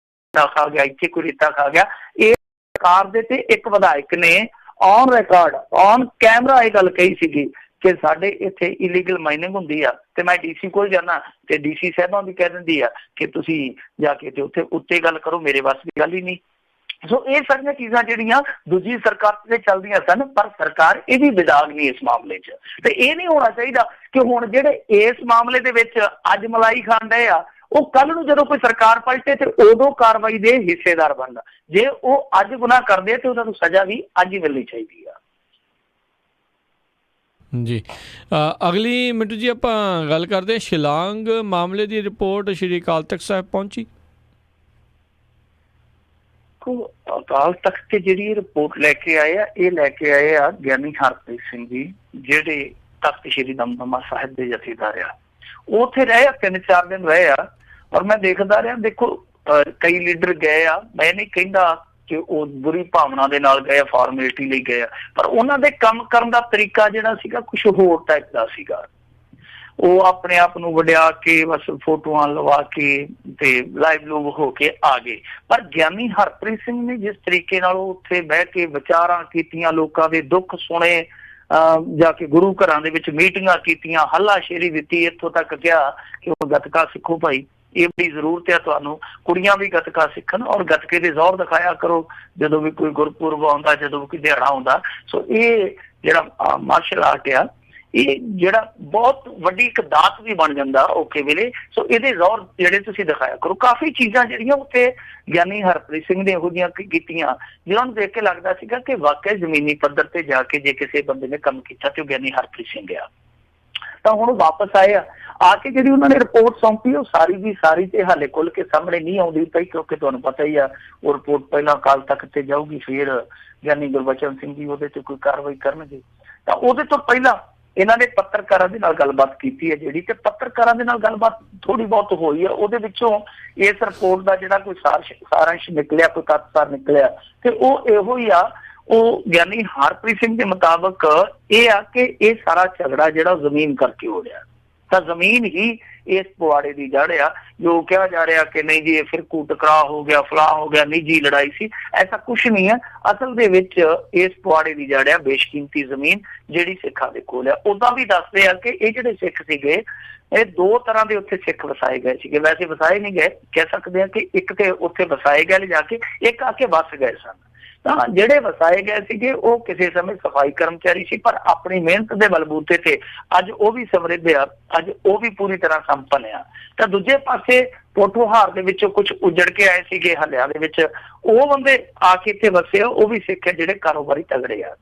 ਖਾ ਗਿਆ, ਇੱਥੇ ਕੋਈ ਰੇਤਾ ਖਾ ਗਿਆ। ਇਹ ਸਰਕਾਰ ਦੇ ਤੇ ਇੱਕ ਵਿਧਾਇਕ ਨੇ ਔਨ ਰਿਕਾਰਡ ਔਨ ਕੈਮਰਾ ਇਹ ਗੱਲ ਕਹੀ ਸੀਗੀ ਕਿ ਸਾਡੇ ਇੱਥੇ ਇਲੀਗਲ ਮਾਈਨਿੰਗ ਹੁੰਦੀ ਆ, ਤੇ ਮੈਂ ਡੀਸੀ ਕੋਲ ਜਾਣਾ ਤੇ ਡੀਸੀ ਸਾਹਿਬਾਂ ਵੀ ਕਹਿ ਦਿੰਦੀ ਆ ਕਿ ਤੁਸੀਂ ਜਾ ਕੇ ਤੇ ਉੱਤੇ ਗੱਲ ਕਰੋ, ਮੇਰੇ ਵੱਸ ਦੀ ਗੱਲ ਹੀ ਨਹੀਂ। ਸੋ ਇਹ ਸਾਰੀਆਂ ਚੀਜ਼ਾਂ ਜਿਹੜੀਆਂ ਦੂਜੀ ਸਰਕਾਰ ਤੇ ਚੱਲਦੀਆਂ ਸਨ, ਪਰ ਸਰਕਾਰ ਇਹਦੀ ਵਿਦਾਗ ਨਹੀਂ ਇਸ ਮਾਮਲੇ 'ਚ। ਤੇ ਇਹ ਨਹੀਂ ਹੋਣਾ ਚਾਹੀਦਾ ਕਿ ਹੁਣ ਜਿਹੜੇ ਇਸ ਮਾਮਲੇ ਦੇ ਵਿੱਚ ਅੱਜ ਮਲਾਈ ਖਾਣ ਡਏ ਆ, ਉਹ ਕੱਲ ਨੂੰ ਜਦੋਂ ਕੋਈ ਸਰਕਾਰ ਪਲਟੇ ਤੇ ਉਦੋਂ ਕਾਰਵਾਈ ਦੇ ਹਿੱਸੇਦਾਰ ਬਣਦਾ। ਜੇ ਉਹ ਅੱਜ ਗੁਨਾਹ ਕਰਦੇ ਤੇ ਉਹਨਾਂ ਨੂੰ ਸਜ਼ਾ ਵੀ ਅੱਜ ਹੀ ਮਿਲਣੀ ਚਾਹੀਦੀ ਆ। ਜੀ ਅਗਲੀ ਮਿੰਟੂ ਜੀ ਆਪਾਂ ਗੱਲ ਕਰਦੇ ਹਾਂ ਸ਼ਿਲਾਂਗ ਮਾਮਲੇ ਦੀ ਰਿਪੋਰਟ ਸ਼੍ਰੀ ਅਕਾਲ ਤਖਤ ਸਾਹਿਬ ਪਹੁੰਚੀ। ਅਕਾਲ ਤਖਤ ਤੇ ਜਿਹੜੀ ਰਿਪੋਰਟ ਲੈ ਕੇ ਆਏ ਆ, ਇਹ ਲੈ ਕੇ ਆਏ ਆ ਗਿਆਨੀ ਹਰਪ੍ਰੀਤ ਸਿੰਘ ਜੀ, ਜਿਹੜੇ ਤਖਤ ਸ਼੍ਰੀ ਦਮਦਮਾ ਸਾਹਿਬ ਦੇ ਜਥੇਦਾਰ ਆ। ਉਹ ਉੱਥੇ ਰਹੇ ਆ, 3-4 ਦਿਨ ਰਹੇ ਆ, ਔਰ ਮੈਂ ਦੇਖਦਾ ਰਿਹਾ। ਦੇਖੋ ਕਈ ਲੀਡਰ ਗਏ ਆ, ਮੈਂ ਨਹੀਂ ਕਹਿੰਦਾ ਕਿ ਉਹ ਬੁਰੀ ਭਾਵਨਾ ਦੇ ਨਾਲ ਗਏ, ਫਾਰਮੈਲਿਟੀ ਲਈ ਗਏ ਆ, ਪਰ ਉਹਨਾਂ ਦੇ ਕੰਮ ਕਰਨ ਦਾ ਤਰੀਕਾ ਜਿਹੜਾ ਸੀਗਾ ਕੁਛ ਹੋਰ ਟਾਈਪ ਦਾ ਸੀਗਾ। ਉਹ ਆਪਣੇ ਆਪ ਨੂੰ ਵਡਿਆ ਕੇ ਬਸ ਫੋਟੋਆਂ ਲਵਾ ਕੇ ਤੇ ਲਾਈਵ ਲੋਗ ਹੋ ਕੇ ਆ ਗਏ। ਪਰ ਗਿਆਨੀ ਹਰਪ੍ਰੀਤ ਸਿੰਘ ਨੇ ਜਿਸ ਤਰੀਕੇ ਨਾਲ ਉੱਥੇ ਬਹਿ ਕੇ ਵਿਚਾਰਾਂ ਕੀਤੀਆਂ, ਲੋਕਾਂ ਦੇ ਦੁੱਖ ਸੁਣੇ, ਜਾ ਕੇ ਗੁਰੂ ਘਰਾਂ ਦੇ ਵਿੱਚ ਮੀਟਿੰਗਾਂ ਕੀਤੀਆਂ, ਹੱਲਾਸ਼ੇਰੀ ਦਿੱਤੀ, ਇੱਥੋਂ ਤੱਕ ਕਿਹਾ ਕਿ ਉਹ ਗੱਤਕਾ ਸਿੱਖੋ ਭਾਈ, ਇਹ ਬੜੀ ਜ਼ਰੂਰਤ ਹੈ ਤੁਹਾਨੂੰ, ਕੁੜੀਆਂ ਵੀ ਗੱਤਕਾ ਸਿੱਖਣ ਔਰ ਗੱਤਕੇ ਦੇ ਜ਼ੋਰ ਦਿਖਾਇਆ ਕਰੋ ਜਦੋਂ ਵੀ ਕੋਈ ਗੁਰਪੁਰਬ ਆਉਂਦਾ, ਜਦੋਂ ਵੀ ਕੋਈ ਦਿਹਾੜਾ ਆਉਂਦਾ। ਸੋ ਇਹ ਜਿਹੜਾ ਮਾਰਸ਼ਲ ਆਰਟ ਆ, ਇਹ ਜਿਹੜਾ ਬਹੁਤ ਵੱਡੀ ਇੱਕ ਦਾਤ ਵੀ ਬਣ ਜਾਂਦਾ ਔਖੇ ਵੇਲੇ। ਸੋ ਇਹਦੇ ਜ਼ੋਰ ਜਿਹੜੇ ਤੁਸੀਂ ਦਿਖਾਇਆ ਕਰੋ। ਕਾਫੀ ਚੀਜ਼ਾਂ ਜਿਹੜੀਆਂ ਉੱਥੇ ਗਿਆਨੀ ਹਰਪ੍ਰੀਤ ਸਿੰਘ ਨੇ ਇਹੋ ਜਿਹੀਆਂ ਕੀਤੀਆਂ ਜਿਹਨਾਂ ਨੂੰ ਦੇਖ ਕੇ ਲੱਗਦਾ ਸੀਗਾ ਕਿ ਵਾਕਿਆ ਜ਼ਮੀਨੀ ਪੱਧਰ ਤੇ ਜਾ ਕੇ ਜੇ ਕਿਸੇ ਬੰਦੇ ਨੇ ਕੰਮ ਕੀਤਾ ਤੇ ਉਹ ਗਿਆਨੀ ਹਰਪ੍ਰੀਤ ਸਿੰਘ ਆ। ਤਾਂ ਹੁਣ ਵਾਪਸ ਆਏ ਆ ਕੇ ਜਿਹੜੀ ਉਹਨਾਂ ਨੇ ਰਿਪੋਰਟ ਸੌਂਪੀ, ਉਹ ਸਾਰੀ ਦੀ ਸਾਰੀ ਤੇ ਹਾਲੇ ਖੁੱਲ ਕੇ ਸਾਹਮਣੇ ਨਹੀਂ ਆਉਂਦੀ ਪਈ, ਕਿਉਂਕਿ ਤੁਹਾਨੂੰ ਪਤਾ ਹੀ ਆ ਉਹ ਰਿਪੋਰਟ ਪਹਿਲਾਂ ਅਕਾਲ ਤਖਤ ਤੇ ਜਾਊਗੀ, ਫਿਰ ਗਿਆਨੀ ਗੁਰਬਚਨ ਸਿੰਘ ਜੀ ਉਹਦੇ ਤੇ ਕੋਈ ਕਾਰਵਾਈ ਕਰਨਗੇ। ਤਾਂ ਉਹਦੇ ਤੋਂ ਪਹਿਲਾਂ ਇਹਨਾਂ ਨੇ ਪੱਤਰਕਾਰਾਂ ਦੇ ਨਾਲ ਗੱਲਬਾਤ ਕੀਤੀ ਹੈ ਜਿਹੜੀ, ਤੇ ਪੱਤਰਕਾਰਾਂ ਦੇ ਨਾਲ ਗੱਲਬਾਤ ਥੋੜੀ ਬਹੁਤ ਹੋਈ ਹੈ। ਉਹਦੇ ਵਿੱਚੋਂ ਇਸ ਰਿਪੋਰਟ ਦਾ ਜਿਹੜਾ ਕੋਈ ਸਾਰਾਂਸ਼ ਨਿਕਲਿਆ, ਕੋਈ ਤੱਤਸਾਰ ਨਿਕਲਿਆ, ਤੇ ਉਹ ਇਹੋ ਹੀ ਆ। ਉਹ ਗਿਆਨੀ ਹਰਪ੍ਰੀਤ ਸਿੰਘ ਦੇ ਮੁਤਾਬਕ ਇਹ ਆ ਕਿ ਇਹ ਸਾਰਾ ਝਗੜਾ ਜਿਹੜਾ ਜ਼ਮੀਨ ਕਰਕੇ ਹੋ ਰਿਹਾ, ਤਾਂ ਜ਼ਮੀਨ ਹੀ ਇਸ ਪੁਆੜੇ ਦੀ ਜੜ ਆ। ਜੋ ਕਿਹਾ ਜਾ ਰਿਹਾ ਕਿ ਨਹੀਂ ਜੀ ਇਹ ਫਿਰ ਟਕਰਾਅ ਹੋ ਗਿਆ, ਫਲਾਹ ਹੋ ਗਿਆ, ਨਿੱਜੀ ਲੜਾਈ ਸੀ, ਐਸਾ ਕੁਛ ਨਹੀਂ ਹੈ। ਅਸਲ ਦੇ ਵਿੱਚ ਇਸ ਪੁਆੜੇ ਦੀ ਜੜ ਆ ਬੇਸ਼ਕੀਮਤੀ ਜ਼ਮੀਨ ਜਿਹੜੀ ਸਿੱਖਾਂ ਦੇ ਕੋਲ ਆ। ਉਦਾਂ ਵੀ ਦੱਸਦੇ ਆ ਕਿ ਇਹ ਜਿਹੜੇ ਸਿੱਖ ਸੀਗੇ, ਇਹ 2 ਤਰ੍ਹਾਂ ਦੇ ਉੱਥੇ ਸਿੱਖ ਵਸਾਏ ਗਏ ਸੀਗੇ। ਵੈਸੇ ਵਸਾਏ ਨਹੀਂ ਗਏ, ਕਹਿ ਸਕਦੇ ਆ ਕਿ ਇੱਕ ਤੇ ਉੱਥੇ ਵਸਾਏ ਗਏ ਲਿਜਾ ਕੇ, ਇੱਕ ਆ ਕੇ ਵਸ ਗਏ ਸਨ। ਤਾਂ ਜਿਹੜੇ ਵਸਾਏ ਗਏ ਸੀਗੇ ਉਹ ਕਿਸੇ ਸਮੇਂ ਸਫਾਈ ਕਰਮਚਾਰੀ ਸੀ, ਪਰ ਆਪਣੀ ਮਿਹਨਤ ਦੇ ਬਲਬੂਤੇ ਤੇ ਅੱਜ ਉਹ ਵੀ ਸਮਰਿੱਧ ਆ, ਅੱਜ ਉਹ ਵੀ ਪੂਰੀ ਤਰ੍ਹਾਂ ਸੰਪੰਨ ਆ। ਤਾਂ ਦੂਜੇ ਪਾਸੇ ਪੋਠੋਹਾਰ ਦੇ ਵਿੱਚੋਂ ਕੁਝ ਉਜੜ ਕੇ ਆਏ ਸੀਗੇ ਹੱਲਿਆਂ ਦੇ ਵਿੱਚ, ਉਹ ਬੰਦੇ ਆ ਕੇ ਇੱਥੇ ਵਸੇ ਆ, ਉਹ ਵੀ ਸਿੱਖ ਆ ਜਿਹੜੇ ਕਾਰੋਬਾਰੀ ਤਗੜੇ ਆ।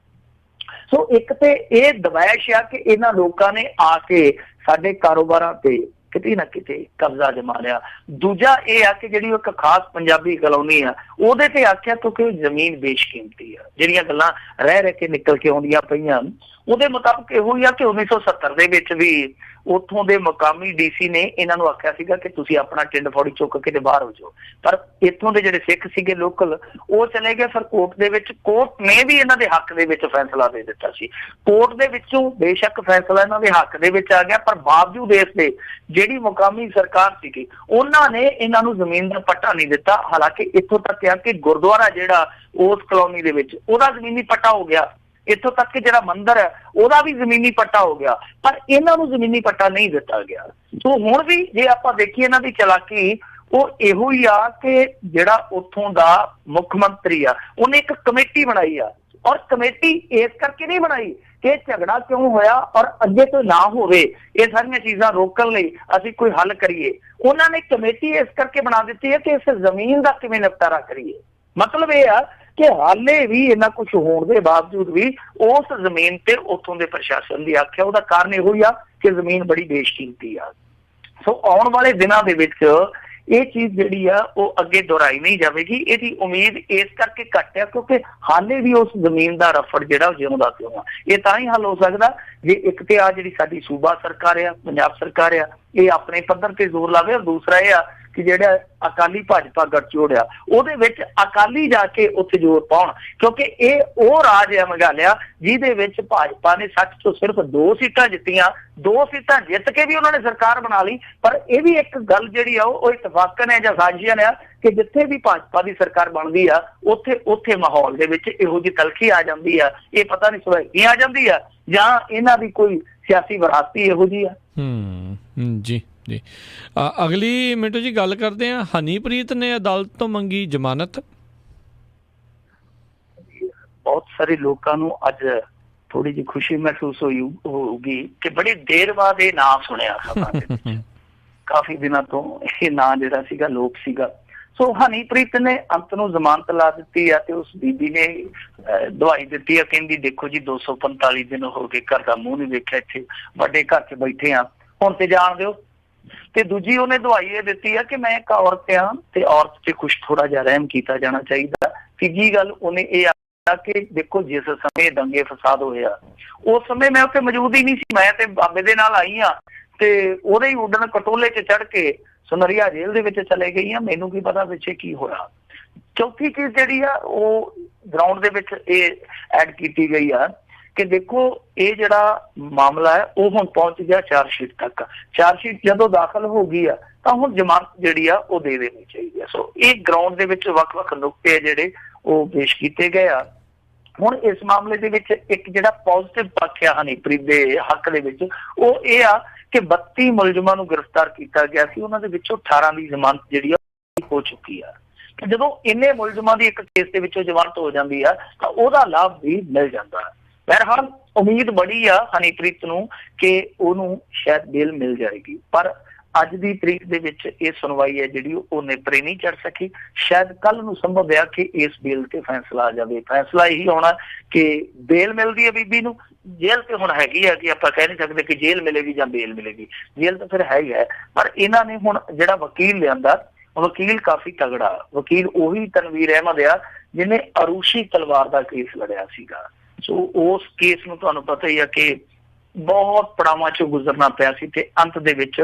ਸੋ ਇੱਕ ਤੇ ਇਹ ਦਬਾਇਸ਼ ਆ ਕਿ ਇਹਨਾਂ ਲੋਕਾਂ ਨੇ ਆ ਕੇ ਸਾਡੇ ਕਾਰੋਬਾਰਾਂ ਤੇ ਕਿਤੇ ਨਾ ਕਿਤੇ ਕਬਜ਼ਾ ਜਮਾ ਲਿਆ। ਦੂਜਾ ਇਹ ਆ ਕਿ ਜਿਹੜੀ ਇੱਕ ਖਾਸ ਪੰਜਾਬੀ ਕਲੋਨੀ ਆ ਉਹਦੇ ਤੇ ਆਖਿਆ ਕਿਉਂਕਿ ਜ਼ਮੀਨ ਬੇਸ਼ਕੀਮਤੀ ਆ। ਜਿਹੜੀਆਂ ਗੱਲਾਂ ਰਹਿ ਕੇ ਨਿਕਲ ਕੇ ਆਉਂਦੀਆਂ ਪਈਆਂ ਉਹਦੇ ਮੁਤਾਬਕ ਇਹੋ ਹੀ ਆ ਕਿ 1970 ਦੇ ਵਿੱਚ ਵੀ ਉੱਥੋਂ ਦੇ ਮੁਕਾਮੀ ਡੀਸੀ ਨੇ ਇਹਨਾਂ ਨੂੰ ਆਖਿਆ ਸੀਗਾ ਕਿ ਤੁਸੀਂ ਆਪਣਾ ਟਿੰਡ ਫੌੜੀ ਚੁੱਕ ਕੇ ਤੇ ਬਾਹਰ ਹੋ ਜਾਓ, ਪਰ ਇੱਥੋਂ ਦੇ ਜਿਹੜੇ ਸਿੱਖ ਸੀਗੇ ਲੋਕਲ ਉਹ ਚਲੇ ਗਏ ਫਿਰ ਕੋਰਟ ਦੇ ਵਿੱਚ। ਕੋਰਟ ਨੇ ਵੀ ਇਹਨਾਂ ਦੇ ਹੱਕ ਦੇ ਵਿੱਚ ਫੈਸਲਾ ਦੇ ਦਿੱਤਾ ਸੀ। ਕੋਰਟ ਦੇ ਵਿੱਚੋਂ ਬੇਸ਼ੱਕ ਫੈਸਲਾ ਇਹਨਾਂ ਦੇ ਹੱਕ ਦੇ ਵਿੱਚ ਆ ਗਿਆ, ਪਰ ਬਾਵਜੂਦ ਇਸ ਦੇ ਜਿਹੜੀ ਮੁਕਾਮੀ ਸਰਕਾਰ ਸੀਗੀ ਉਹਨਾਂ ਨੇ ਇਹਨਾਂ ਨੂੰ ਜ਼ਮੀਨ ਦਾ ਪੱਟਾ ਨਹੀਂ ਦਿੱਤਾ। ਹਾਲਾਂਕਿ ਇੱਥੋਂ ਤੱਕ ਆ ਕਿ ਗੁਰਦੁਆਰਾ ਜਿਹੜਾ ਉਸ ਕਲੋਨੀ ਦੇ ਵਿੱਚ ਉਹਦਾ ਜ਼ਮੀਨੀ ਪੱਟਾ ਹੋ ਗਿਆ, ਇੱਥੋਂ ਤੱਕ ਕਿ ਜਿਹੜਾ ਮੰਦਿਰ ਹੈ ਉਹਦਾ ਵੀ ਜ਼ਮੀਨੀ ਪੱਟਾ ਹੋ ਗਿਆ, ਪਰ ਇਹਨਾਂ ਨੂੰ ਜ਼ਮੀਨੀ ਪੱਟਾ ਨਹੀਂ ਦਿੱਤਾ ਗਿਆ। ਸੋ ਹੁਣ ਵੀ ਜੇ ਆਪਾਂ ਦੇਖੀਏ ਇਹਨਾਂ ਦੀ ਚਲਾਕੀ, ਉਹ ਇਹੋ ਹੀ ਆ ਕਿ ਜਿਹੜਾ ਉੱਥੋਂ ਦਾ ਮੁੱਖ ਮੰਤਰੀ ਆ ਉਹਨੇ ਇੱਕ ਕਮੇਟੀ ਬਣਾਈ ਆ, ਔਰ ਕਮੇਟੀ ਇਸ ਕਰਕੇ ਨਹੀਂ ਬਣਾਈ ਕਿ ਝਗੜਾ ਕਿਉਂ ਹੋਇਆ ਔਰ ਅੱਗੇ ਤੋਂ ਨਾ ਹੋਵੇ, ਇਹ ਸਾਰੀਆਂ ਚੀਜ਼ਾਂ ਰੋਕਣ ਲਈ ਅਸੀਂ ਕੋਈ ਹੱਲ ਕਰੀਏ। ਉਹਨਾਂ ਨੇ ਕਮੇਟੀ ਇਸ ਕਰਕੇ ਬਣਾ ਦਿੱਤੀ ਹੈ ਕਿ ਇਸ ਜ਼ਮੀਨ ਦਾ ਕਿਵੇਂ ਨਿਪਟਾਰਾ ਕਰੀਏ। ਮਤਲਬ ਇਹ ਆ ਕਿ ਹਾਲੇ ਵੀ ਇੰਨਾ ਕੁਝ ਹੋਣ ਦੇ ਬਾਵਜੂਦ ਵੀ ਉਸ ਜ਼ਮੀਨ ਤੇ ਉੱਥੋਂ ਦੇ ਪ੍ਰਸ਼ਾਸਨ ਦੀ ਆਖਿਆ, ਉਹਦਾ ਕਾਰਨ ਇਹੋ ਹੀ ਆ ਕਿ ਜ਼ਮੀਨ ਬੜੀ ਬੇਸ਼ਕੀਮਤੀ ਆ। ਸੋ ਆਉਣ ਵਾਲੇ ਦਿਨਾਂ ਦੇ ਵਿੱਚ ਇਹ ਚੀਜ਼ ਜਿਹੜੀ ਆ ਉਹ ਅੱਗੇ ਦੁਹਰਾਈ ਨਹੀਂ ਜਾਵੇਗੀ। ਇਹਦੀ ਉਮੀਦ ਇਸ ਕਰਕੇ ਘੱਟ ਆ ਕਿਉਂਕਿ ਹਾਲੇ ਵੀ ਉਸ ਜ਼ਮੀਨ ਦਾ ਰਫੜ ਜਿਹੜਾ ਉਹ ਜਿਉਂਦਾ ਪਿਆ ਆ। ਇਹ ਤਾਂ ਹੀ ਹੱਲ ਹੋ ਸਕਦਾ ਜੇ ਇੱਕ ਤੇ ਆ ਜਿਹੜੀ ਸਾਡੀ ਸੂਬਾ ਸਰਕਾਰ ਆ, ਪੰਜਾਬ ਸਰਕਾਰ ਆ, ਇਹ ਆਪਣੇ ਪੱਧਰ ਤੇ ਜ਼ੋਰ ਲਾਵੇ, ਔਰ ਦੂਸਰਾ ਇਹ ਆ ਕਿ ਜਿਹੜਾ ਅਕਾਲੀ ਭਾਜਪਾ ਗੱਠਜੋੜ ਆ ਉਹਦੇ ਵਿੱਚ ਅਕਾਲੀ ਜਾ ਕੇ ਉੱਥੇ ਜ਼ੋਰ ਪਾਉਣ, ਕਿਉਂਕਿ ਇਹ ਉਹ ਰਾਜ ਆ ਮੇਘਾਲਿਆ ਜਿਹਦੇ ਵਿੱਚ ਭਾਜਪਾ ਨੇ 60 ਤੋਂ ਸਿਰਫ 2 ਸੀਟਾਂ ਜਿੱਤੀਆਂ। 2 ਸੀਟਾਂ ਜਿੱਤ ਕੇ ਵੀ ਉਹਨਾਂ ਨੇ ਸਰਕਾਰ ਬਣਾ ਲਈ। ਪਰ ਇਹ ਵੀ ਇੱਕ ਗੱਲ ਜਿਹੜੀ ਆ ਉਹ ਇਤਫਾਕਨ ਹੈ ਜਾਂ ਸਾਜ਼ਿਸ਼ਨ ਆ ਕਿ ਜਿੱਥੇ ਵੀ ਭਾਜਪਾ ਦੀ ਸਰਕਾਰ ਬਣਦੀ ਆ ਉੱਥੇ ਮਾਹੌਲ ਦੇ ਵਿੱਚ ਇਹੋ ਜਿਹੀ ਤਲਖੀ ਆ ਜਾਂਦੀ ਆ। ਇਹ ਪਤਾ ਨਹੀਂ ਸਵੈਗੀ ਆ ਜਾਂਦੀ ਆ ਜਾਂ ਇਹਨਾਂ ਦੀ ਕੋਈ ਸਿਆਸੀ ਵਿਰਾਸਤੀ ਇਹੋ ਜਿਹੀ ਆ। ਜੀ ਜੀ ਅਗਲੀ ਮਿੰਟੂ ਜੀ ਗੱਲ ਕਰਦੇ ਹਾਂ। ਹਨੀਪ੍ਰੀਤ ਨੇ ਅਦਾਲਤ ਤੋਂ ਮੰਗੀ ਜ਼ਮਾਨਤ। ਬਹੁਤ ਸਾਰੇ ਲੋਕਾਂ ਨੂੰ ਅੱਜ ਥੋੜੀ ਜਿਹੀ ਖੁਸ਼ੀ ਮਹਿਸੂਸ ਹੋਊਗੀ ਕਿ ਬੜੀ ਦੇਰ ਬਾਅਦ ਇਹ ਨਾਂ ਸੁਣਿਆ ਖਬਰਾਂ ਦੇ ਵਿੱਚ। ਕਾਫੀ ਦਿਨਾਂ ਤੋਂ ਇਹ ਨਾਂ ਜਿਹੜਾ ਸੀਗਾ ਲੋਕ ਸੀਗਾ। ਸੋ ਹਨੀਪ੍ਰੀਤ ਨੇ ਅੰਤ ਨੂੰ ਜ਼ਮਾਨਤ ਲਾ ਦਿੱਤੀ ਆ ਤੇ ਉਸ ਬੀਬੀ ਨੇ ਦਵਾਈ ਦਿੱਤੀ ਆ, ਕਹਿੰਦੀ ਦੇਖੋ ਜੀ 245 ਦਿਨ ਹੋ ਗਏ ਘਰ ਦਾ ਮੂੰਹ ਨਹੀਂ ਵੇਖਿਆ, ਇੱਥੇ ਵੱਡੇ ਘਰ 'ਚ ਬੈਠੇ ਆ, ਹੁਣ ਤੇ ਜਾਣ ਦਿਓ। ਤੇ ਦੂਜੀ ਉਹਨੇ ਦਵਾਈ ਇਹ ਦਿੱਤੀ ਆ ਕਿ ਮੈਂ ਇੱਕ ਔਰਤ ਆ ਤੇ ਔਰਤ ਤੇ ਕੁਛ ਥੋੜਾ ਜਿਹਾ ਰਹਿਮ ਕੀਤਾ ਜਾਣਾ ਚਾਹੀਦਾ। ਤੀਜੀ ਗੱਲ ਉਹਨੇ ਇਹ ਆ ਕਿ ਦੇਖੋ ਜਿਸ ਸਮੇਂ ਦੰਗੇ ਫਸਾਦ ਹੋਇਆ ਉਸ ਸਮੇਂ ਮੈਂ ਉੱਥੇ ਮੌਜੂਦ ਹੀ ਨਹੀਂ ਸੀ, ਮੈਂ ਤੇ ਬਾਬੇ ਦੇ ਨਾਲ ਆਈ ਆ ਤੇ ਉਹਦੇ ਹੀ ਉੱਡਣ ਕਟੋਲੇ 'ਚ ਚੜ੍ਹ ਕੇ ਸੁਨਰੀਆ ਜੇਲ੍ਹ ਦੇ ਵਿੱਚ ਚਲੇ ਗਈ ਆ, ਮੈਨੂੰ ਕੀ ਪਤਾ ਪਿੱਛੇ ਕੀ ਹੋਇਆ। ਚੌਥੀ ਚੀਜ਼ ਜਿਹੜੀ ਆ ਉਹ ਗਰਾਊਂਡ ਦੇ ਵਿੱਚ ਇਹ ਐਡ ਕੀਤੀ ਗਈ ਆ ਕਿ ਦੇਖੋ ਇਹ ਜਿਹੜਾ ਮਾਮਲਾ ਹੈ ਉਹ ਹੁਣ ਪਹੁੰਚ ਗਿਆ ਚਾਰਜਸ਼ੀਟ ਤੱਕ। ਚਾਰਜਸ਼ੀਟ ਜਦੋਂ ਦਾਖਲ ਹੋ ਗਈ ਆ ਤਾਂ ਹੁਣ ਜ਼ਮਾਨਤ ਜਿਹੜੀ ਆ ਉਹ ਦੇ ਦੇਣੀ ਚਾਹੀਦੀ ਆ। ਸੋ ਇਹ ਗਰਾਊਂਡ ਦੇ ਵਿੱਚ ਵੱਖ-ਵੱਖ ਨੁਕਤੇ ਜਿਹੜੇ ਉਹ ਪੇਸ਼ ਕੀਤੇ ਗਏ ਆ। ਹੁਣ ਇਸ ਮਾਮਲੇ ਦੇ ਵਿੱਚ ਇੱਕ ਜਿਹੜਾ ਪੋਜ਼ਿਟਿਵ ਪੱਖ ਆ ਹਨੀਪ੍ਰੀਤ ਦੇ ਹੱਕ ਦੇ ਵਿੱਚ ਉਹ ਇਹ ਆ ਕਿ 32 ਮੁਲਜ਼ਮਾਂ ਨੂੰ ਗ੍ਰਿਫਤਾਰ ਕੀਤਾ ਗਿਆ ਸੀ, ਉਹਨਾਂ ਦੇ ਵਿੱਚੋਂ 18 ਦੀ ਜ਼ਮਾਨਤ ਜਿਹੜੀ ਆ ਹੋ ਚੁੱਕੀ ਆ। ਜਦੋਂ ਇੰਨੇ ਮੁਲਜ਼ਮਾਂ ਦੀ ਇੱਕ ਕੇਸ ਦੇ ਵਿੱਚੋਂ ਜ਼ਮਾਨਤ ਹੋ ਜਾਂਦੀ ਆ ਤਾਂ ਉਹਦਾ ਲਾਭ ਵੀ ਮਿਲ ਜਾਂਦਾ। ਬਹਰਹਾਲ ਉਮੀਦ ਬੜੀ ਆ ਹਨੀਪ੍ਰੀਤ ਨੂੰ ਕਿ ਉਹਨੂੰ ਸ਼ਾਇਦ ਬੇਲ ਮਿਲ ਜਾਏਗੀ, ਪਰ ਅੱਜ ਦੀ ਤਰੀਕ ਦੇ ਵਿੱਚ ਇਹ ਸੁਣਵਾਈ ਹੈ ਜਿਹੜੀ ਉਹ ਨੇਪਰੇ ਨਹੀਂ ਚੜ ਸਕੀ। ਸ਼ਾਇਦ ਕੱਲ ਨੂੰ ਸੰਭਵ ਹੈ ਕਿ ਇਸ ਬੇਲ ਤੇ ਫੈਸਲਾ ਆ ਜਾਵੇ। ਫੈਸਲਾ ਇਹੀ ਆਉਣਾ ਕਿ ਬੇਲ ਮਿਲਦੀ ਹੈ ਬੀਬੀ ਨੂੰ। ਜੇਲ੍ਹ ਤੇ ਹੁਣ ਹੈਗੀ ਆ ਕਿ ਆਪਾਂ ਕਹਿ ਨਹੀਂ ਸਕਦੇ ਕਿ ਜੇਲ੍ਹ ਮਿਲੇਗੀ ਜਾਂ ਬੇਲ ਮਿਲੇਗੀ, ਜੇਲ੍ਹ ਤਾਂ ਫਿਰ ਹੈ ਹੀ ਹੈ। ਪਰ ਇਹਨਾਂ ਨੇ ਹੁਣ ਜਿਹੜਾ ਵਕੀਲ ਲਿਆਂਦਾ, ਵਕੀਲ ਕਾਫੀ ਤਗੜਾ, ਵਕੀਲ ਉਹੀ ਤਨਵੀਰ ਅਹਿਮਦ ਆ ਜਿਹਨੇ ਅਰੂਸ਼ੀ ਤਲਵਾਰ ਦਾ ਕੇਸ ਲੜਿਆ ਸੀਗਾ। ਸੋ ਉਸ ਕੇਸ ਨੂੰ ਤੁਹਾਨੂੰ ਪਤਾ ਹੀ ਆ ਕਿ ਬਹੁਤ ਪੜਾਵਾਂ ਚੋਂ ਗੁਜ਼ਰਨਾ ਪਿਆ ਸੀ ਤੇ ਅੰਤ ਦੇ ਵਿੱਚ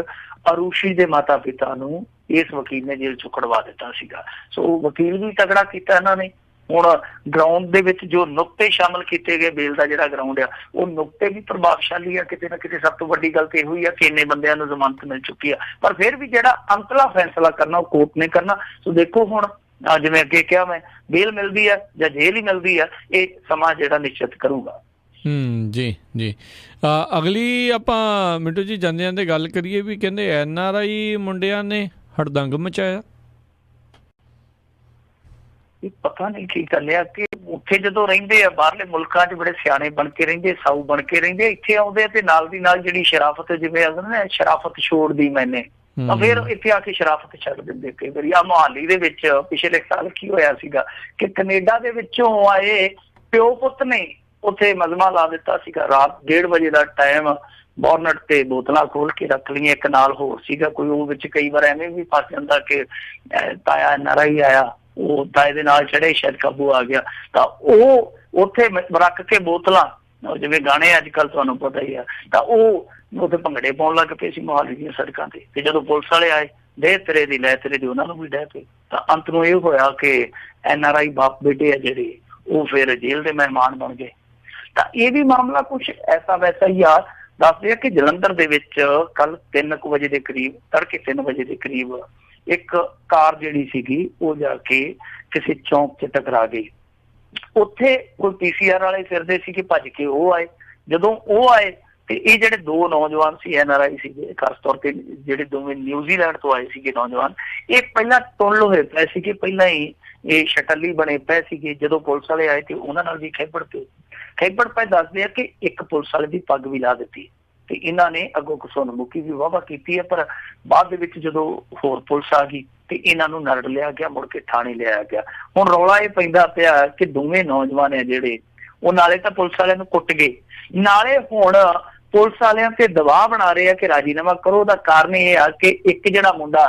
ਅਰੂਸ਼ੀ ਦੇ ਮਾਤਾ ਪਿਤਾ ਨੂੰ ਇਸ ਵਕੀਲ ਨੇ ਜੇਲ੍ਹ ਚੋਂ ਕਢਵਾ ਦਿੱਤਾ ਸੀਗਾ। ਸੋ ਵਕੀਲ ਵੀ ਤਗੜਾ ਕੀਤਾ ਇਹਨਾਂ ਨੇ। ਹੁਣ ਗਰਾਊਂਡ ਦੇ ਵਿੱਚ ਜੋ ਨੁਕਤੇ ਸ਼ਾਮਲ ਕੀਤੇ ਗਏ ਬੇਲ ਦਾ ਜਿਹੜਾ ਗਰਾਊਂਡ ਆ ਉਹ ਨੁਕਤੇ ਵੀ ਪ੍ਰਭਾਵਸ਼ਾਲੀ ਆ। ਕਿਤੇ ਨਾ ਕਿਤੇ ਸਭ ਤੋਂ ਵੱਡੀ ਗੱਲ ਤੇ ਇਹੋ ਹੀ ਆ ਕਿ ਇੰਨੇ ਬੰਦਿਆਂ ਨੂੰ ਜ਼ਮਾਨਤ ਮਿਲ ਚੁੱਕੀ ਆ, ਪਰ ਫਿਰ ਵੀ ਜਿਹੜਾ ਅੰਤਲਾ ਫੈਸਲਾ ਕਰਨਾ ਉਹ ਕੋਰਟ ਨੇ ਕਰਨਾ। ਸੋ ਦੇਖੋ ਹੁਣ ਜਿਵੇਂ ਅੱਗੇ ਕਿਹਾ ਮੈਂ, ਬੇਲ ਮਿਲਦੀ ਆ ਜਾਂ ਜੇਲ੍ਹ ਹੀ ਮਿਲਦੀ ਆ, ਇਹ ਸਮਾਂ ਜਿਹੜਾ ਨਿਸ਼ਚਿਤ ਕਰੂਗਾ। ਜੀ ਜੀ ਅਗਲੀ ਆਪਾਂ ਮਿੰਟੂ ਜੀ ਜਾਂਦੇ ਜਾਂਦੇ ਗੱਲ ਕਰੀਏ ਵੀ ਕਹਿੰਦੇ NRI ਮੁੰਡਿਆਂ ਨੇ ਹੜਦੰਗ ਮਚਾਇਆ। ਪਤਾ ਨਹੀਂ ਕੀ ਚੱਲਿਆ ਕਿ ਉੱਥੇ ਜਦੋਂ ਰਹਿੰਦੇ ਆ ਬਾਹਰਲੇ ਮੁਲਕਾਂ 'ਚ ਬੜੇ ਸਿਆਣੇ ਬਣ ਕੇ ਰਹਿੰਦੇ, ਸਾਊ ਬਣ ਕੇ ਰਹਿੰਦੇ, ਇੱਥੇ ਆਉਂਦੇ ਤੇ ਨਾਲ ਦੀ ਨਾਲ ਜਿਹੜੀ ਸ਼ਰਾਫਤ ਜਿਵੇਂ ਨਾ ਸ਼ਰਾਫਤ ਛੋੜਦੀ ਮੈਨੇ ਤਾਂ ਫਿਰ ਇੱਥੇ ਆ ਕੇ ਸ਼ਰਾਫਤ ਛੱਡ ਦਿੰਦੇ। ਕਈ ਵਾਰੀ ਆ ਮੁਹਾਲੀ ਦੇ ਵਿੱਚ ਪਿਛਲੇ ਸਾਲ ਕੀ ਹੋਇਆ ਸੀਗਾ ਕਿ ਕੈਨੇਡਾ ਦੇ ਵਿੱਚੋਂ ਆਏ ਪਿਓ ਪੁੱਤ ਨੇ ਉੱਥੇ ਮਜ਼ਮਾ ਲਾ ਦਿੱਤਾ ਸੀਗਾ। ਰਾਤ 1:30 ਵਜੇ ਦਾ ਟਾਈਮ, ਬੋਰਨਟ ਤੇ ਬੋਤਲਾਂ ਖੋਲ ਕੇ ਰੱਖ ਲਈਆਂ, ਇੱਕ ਨਾਲ ਹੋਰ ਸੀਗਾ ਕੋਈ, ਉਹ ਵਿੱਚ ਕਈ ਵਾਰ ਐਵੇਂ ਵੀ ਫਸ ਜਾਂਦਾ ਕਿ ਤਾਇਆ NRI ਆਇਆ, ਉਹ ਤਾਏ ਦੇ ਨਾਲ ਚੜੇ, ਸ਼ਾਇਦ ਕਾਬੂ ਆ ਗਿਆ ਤਾਂ ਉਹ ਉੱਥੇ ਰੱਖ ਕੇ ਬੋਤਲਾਂ, ਜਿਵੇਂ ਗਾਣੇ ਅੱਜ ਕੱਲ੍ਹ ਤੁਹਾਨੂੰ ਪਤਾ ਹੀ ਆ, ਤਾਂ ਉਹ ਉੱਥੇ ਭੰਗੜੇ ਪਾਉਣ ਲੱਗ ਪਏ ਸੀ ਮੁਹਾਲੀ ਦੀਆਂ ਸੜਕਾਂ ਤੇ ਜਦੋਂ ਪੁਲਿਸ ਵਾਲੇ ਆਏ, ਦੇ ਤੇਰੇ ਦੀ ਲੈ ਤੇਰੇ ਦੀ, ਉਹਨਾਂ ਨੂੰ ਵੀ ਡਹਿ ਪਏ। ਤਾਂ ਅੰਤ ਨੂੰ ਇਹ ਹੋਇਆ ਕਿ NRI ਬਾਪ ਬੇਟੇ ਆ ਜਿਹੜੇ ਉਹ ਫਿਰ ਜੇਲ੍ਹ ਦੇ ਮਹਿਮਾਨ ਬਣ ਗਏ। ਤਾਂ ਇਹ ਵੀ ਮਾਮਲਾ ਕੁਛ ਐਸਾ ਵੈਸਾ ਹੀ ਆ। ਦੱਸਦੇ ਆ ਕਿ ਜਲੰਧਰ ਦੇ ਵਿੱਚ ਕੱਲ 3 ਵਜੇ ਦੇ ਕਰੀਬ, ਤੜਕੇ 3 ਵਜੇ ਦੇ ਕਰੀਬ ਇੱਕ ਕਾਰ ਜਿਹੜੀ ਸੀਗੀ ਉਹ ਜਾ ਕੇ ਕਿਸੇ ਚੌਂਕ 'ਚ ਟਕਰਾ ਗਈ। ਉੱਥੇ ਕੋਈ PCR ਵਾਲੇ ਫਿਰਦੇ ਸੀ ਕਿ ਭੱਜ ਕੇ ਉਹ ਆਏ। ਜਦੋਂ ਉਹ ਆਏ ਤੇ ਇਹ ਜਿਹੜੇ ਦੋ ਨੌਜਵਾਨ ਸੀ NRI ਸੀਗੇ, ਖਾਸ ਤੌਰ ਤੇ ਜਿਹੜੇ ਦੋਵੇਂ ਨਿਊਜ਼ੀਲੈਂਡ ਤੋਂ ਆਏ ਸੀਗੇ ਨੌਜਵਾਨ, ਇਹ ਪਹਿਲਾਂ ਟੁੱਲ ਹੋਏ ਪਏ ਸੀਗੇ, ਪਹਿਲਾਂ ਹੀ ਇਹ ਸ਼ਟਲੀ ਬਣੇ ਪਏ ਸੀਗੇ। ਜਦੋਂ ਪੁਲਿਸ ਵਾਲੇ ਆਏ ਤੇ ਉਹਨਾਂ ਨਾਲ ਵੀ ਖਹਿਪੜ ਪਏ। ਦੱਸਦੇ ਆ ਕਿ ਇੱਕ ਪੁਲਿਸ ਵਾਲੇ ਦੀ ਪੱਗ ਵੀ ਲਾ ਦਿੱਤੀ ਤੇ ਇਹਨਾਂ ਨੇ ਅੱਗੋਂ ਘਸੁੰਨਮੁਖੀ ਵੀ ਵਾਹਵਾ ਕੀਤੀ ਹੈ। ਪਰ ਬਾਅਦ ਦੇ ਵਿੱਚ ਜਦੋਂ ਹੋਰ ਪੁਲਿਸ ਆ ਗਈ ਤੇ ਇਹਨਾਂ ਨੂੰ ਨਰੜ ਲਿਆ ਗਿਆ, ਮੁੜ ਕੇ ਥਾਣੇ ਲਿਆਇਆ ਗਿਆ। ਹੁਣ ਰੌਲਾ ਇਹ ਪੈਂਦਾ ਪਿਆ ਕਿ ਦੋਵੇਂ ਨੌਜਵਾਨ ਆ ਜਿਹੜੇ, ਉਹ ਨਾਲੇ ਤਾਂ ਪੁਲਿਸ ਵਾਲਿਆਂ ਨੂੰ ਕੁੱਟ ਗਏ, ਨਾਲੇ ਹੁਣ ਪੁਲਿਸ ਵਾਲਿਆਂ ਤੇ ਦਬਾਅ ਬਣਾ ਰਹੇ ਆ ਕਿ ਰਾਜੀਨਾਮਾ ਕਰੋ। ਉਹਦਾ ਕਾਰਨ ਇਹ ਆ ਕਿ ਇੱਕ ਜਿਹੜਾ ਮੁੰਡਾ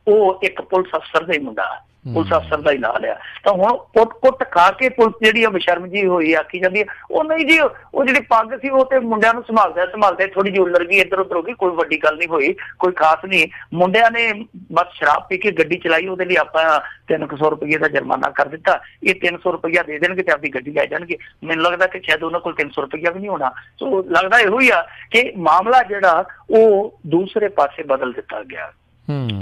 ਉਹ ਇੱਕ ਪੁਲਿਸ ਅਫਸਰ ਦਾ ਹੀ ਮੁੰਡਾ, ਪੁਲਿਸ ਅਫਸਰ ਦਾ ਹੀ ਨਾਂ ਲਿਆ। ਤਾਂ ਹੁਣ ਕੁੱਟ ਖਾ ਕੇ ਪੁਲਿਸ ਜਿਹੜੀ ਆ ਬੇਸ਼ਰਮ ਜੀ ਹੋਈ ਆਖੀ ਜਾਂਦੀ ਹੈ। ਉਹ ਨਹੀਂ ਜੀ, ਉਹ ਜਿਹੜੀ ਪੱਗ ਸੀ ਉਹ ਤੇ ਮੁੰਡਿਆਂ ਨੂੰ ਸੰਭਾਲਦੇ ਥੋੜੀ ਜਿਹੀ ਉਲਰ ਗਈ, ਇੱਧਰ ਉੱਧਰ ਹੋ ਗਈ, ਕੋਈ ਵੱਡੀ ਗੱਲ ਨਹੀਂ ਹੋਈ, ਕੋਈ ਖਾਸ ਨਹੀਂ। ਮੁੰਡਿਆਂ ਨੇ ਬਸ ਸ਼ਰਾਬ ਪੀ ਕੇ ਗੱਡੀ ਚਲਾਈ, ਉਹਦੇ ਲਈ ਆਪਾਂ 300 ਰੁਪਏ ਦਾ ਜੁਰਮਾਨਾ ਕਰ ਦਿੱਤਾ। ਇਹ 300 ਰੁਪਇਆ ਦੇ ਦੇਣਗੇ ਤੇ ਆਪਣੀ ਗੱਡੀ ਲੈ ਜਾਣਗੇ। ਮੈਨੂੰ ਲੱਗਦਾ ਕਿ ਸ਼ਾਇਦ ਉਹਨਾਂ ਕੋਲ 300 ਰੁਪਇਆ ਵੀ ਨਹੀਂ ਹੋਣਾ। ਸੋ ਲੱਗਦਾ ਇਹੋ ਹੀ ਆ ਕਿ ਮਾਮਲਾ ਜਿਹੜਾ ਉਹ ਦੂਸਰੇ ਪਾਸੇ ਬਦਲ ਦਿੱਤਾ ਗਿਆ।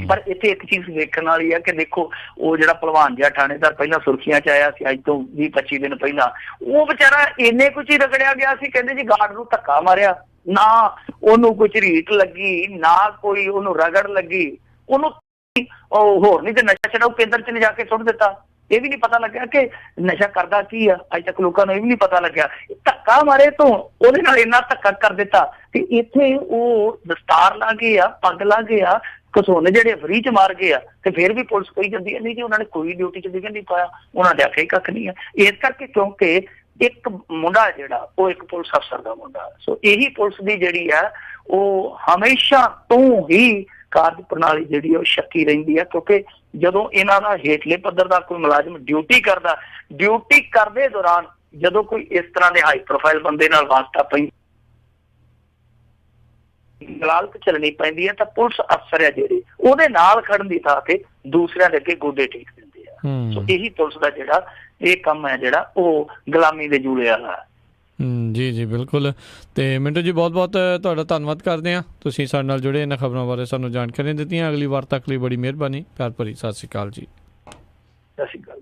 ਪਰ ਇੱਥੇ ਇੱਕ ਚੀਜ਼ ਵੇਖਣ ਵਾਲੀ ਆ ਕਿ ਦੇਖੋ, ਉਹ ਜਿਹੜਾ ਭਲਵਾਨ ਜਿਹਾ ਥਾਣੇਦਾਰ ਪਹਿਲਾਂ ਸੁਰਖੀਆਂ ਚ ਆਇਆ ਸੀ, ਅੱਜ ਤੋਂ 20-25 ਦਿਨ ਪਹਿਲਾਂ, ਉਹ ਵਿਚਾਰਾ ਇੰਨੇ ਕੁਝ ਹੀ ਰਗੜਿਆ ਗਿਆ ਸੀ। ਕਹਿੰਦੇ ਜੀ ਗਾਰਡ ਨੂੰ ਧੱਕਾ ਮਾਰਿਆ, ਨਾ ਉਹਨੂੰ ਕੋਈ ਝਰੀਟ ਲੱਗੀ, ਨਾ ਕੋਈ ਉਹਨੂੰ ਰਗੜ ਲੱਗੀ, ਉਹਨੂੰ ਹੋਰ ਨਹੀਂ ਤੇ ਨਸ਼ਾ ਛਡਾਊ ਕੇਂਦਰ ਚ ਲਿਜਾ ਕੇ ਸੁੱਟ ਦਿੱਤਾ। ਇਹ ਵੀ ਨਹੀਂ ਪਤਾ ਲੱਗਿਆ ਕਿ ਨਸ਼ਾ ਕਰਦਾ ਕੀ ਆ। ਅੱਜ ਤੱਕ ਲੋਕਾਂ ਨੂੰ ਇਹ ਵੀ ਨਹੀਂ ਪਤਾ ਲੱਗਿਆ। ਧੱਕਾ ਮਾਰੇ ਤੋਂ ਉਹਦੇ ਨਾਲ ਇੰਨਾ ਧੱਕਾ ਕਰ ਦਿੱਤਾ ਤੇ ਇੱਥੇ ਉਹ ਦਸਤਾਰ ਲਾ ਗਏ ਆ, ਪੱਗ ਲਾ ਗਏ ਆ, ਘਸੁੰਨ ਜਿਹੜੇ ਫਰੀ ਚ ਮਾਰ ਗਏ ਆ, ਤੇ ਫਿਰ ਵੀ ਪੁਲਿਸ ਕਹੀ ਜਾਂਦੀ ਹੈ ਨਹੀਂ ਜੀ ਉਹਨਾਂ ਨੇ ਕੋਈ ਡਿਊਟੀ ਚ ਵਿਘਨ ਨਹੀਂ ਪਾਇਆ, ਉਹਨਾਂ ਦੇ ਆਖਿਆ ਕੱਖ ਨਹੀਂ ਆ। ਇਸ ਕਰਕੇ ਕਿਉਂਕਿ ਇੱਕ ਮੁੰਡਾ ਜਿਹੜਾ ਉਹ ਇੱਕ ਪੁਲਿਸ ਅਫਸਰ ਦਾ ਮੁੰਡਾ, ਸੋ ਇਹੀ ਪੁਲਿਸ ਦੀ ਜਿਹੜੀ ਆ ਉਹ ਹਮੇਸ਼ਾ ਤੋਂ ਹੀ ਕਾਰਜ ਪ੍ਰਣਾਲੀ ਜਿਹੜੀ ਉਹ ਸ਼ੱਕੀ ਰਹਿੰਦੀ ਹੈ। ਕਿਉਂਕਿ ਜਦੋਂ ਇਹਨਾਂ ਦਾ ਹੇਠਲੇ ਪੱਧਰ ਦਾ ਕੋਈ ਮੁਲਾਜ਼ਮ ਡਿਊਟੀ ਕਰਦਾ, ਡਿਊਟੀ ਕਰਦੇ ਦੌਰਾਨ ਜਦੋਂ ਕੋਈ ਇਸ ਤਰ੍ਹਾਂ ਦੇ ਹਾਈ ਪ੍ਰੋਫਾਈਲ ਬੰਦੇ ਨਾਲ ਵਾਸਤਾ ਪਈ ਗਲਾਲਤ ਚੱਲਣੀ ਪੈਂਦੀ ਹੈ, ਤਾਂ ਪੁਲਿਸ ਅਫਸਰ ਆ ਜਿਹੜੇ ਉਹਦੇ ਨਾਲ ਖੜਨ ਦੀ ਥਾਂ ਤੇ ਦੂਸਰਿਆਂ ਦੇ ਅੱਗੇ ਗੋਡੇ ਟੇਕ ਦਿੰਦੇ ਆ। ਸੋ ਇਹੀ ਪੁਲਿਸ ਦਾ ਜਿਹੜਾ ਇਹ ਕੰਮ ਹੈ ਜਿਹੜਾ ਉਹ ਗੁਲਾਮੀ ਦੇ ਜੂਲੇ ਵਾਲਾ। ਜੀ ਜੀ ਬਿਲਕੁਲ। ਤੇ ਮਿੰਟੂ ਜੀ ਬਹੁਤ ਬਹੁਤ ਤੁਹਾਡਾ ਧੰਨਵਾਦ ਕਰਦੇ ਹਾਂ, ਤੁਸੀਂ ਸਾਡੇ ਨਾਲ ਜੁੜੇ, ਇਹਨਾਂ ਖਬਰਾਂ ਬਾਰੇ ਸਾਨੂੰ ਜਾਣਕਾਰੀਆਂ ਦਿੱਤੀਆਂ। ਅਗਲੀ ਵਾਰ ਤੱਕ ਲਈ ਬੜੀ ਮਿਹਰਬਾਨੀ, ਪਿਆਰ ਭਰੀ ਸਤਿ ਸ਼੍ਰੀ ਅਕਾਲ ਜੀ। ਸਤਿ ਸ਼੍ਰੀ ਅਕਾਲ।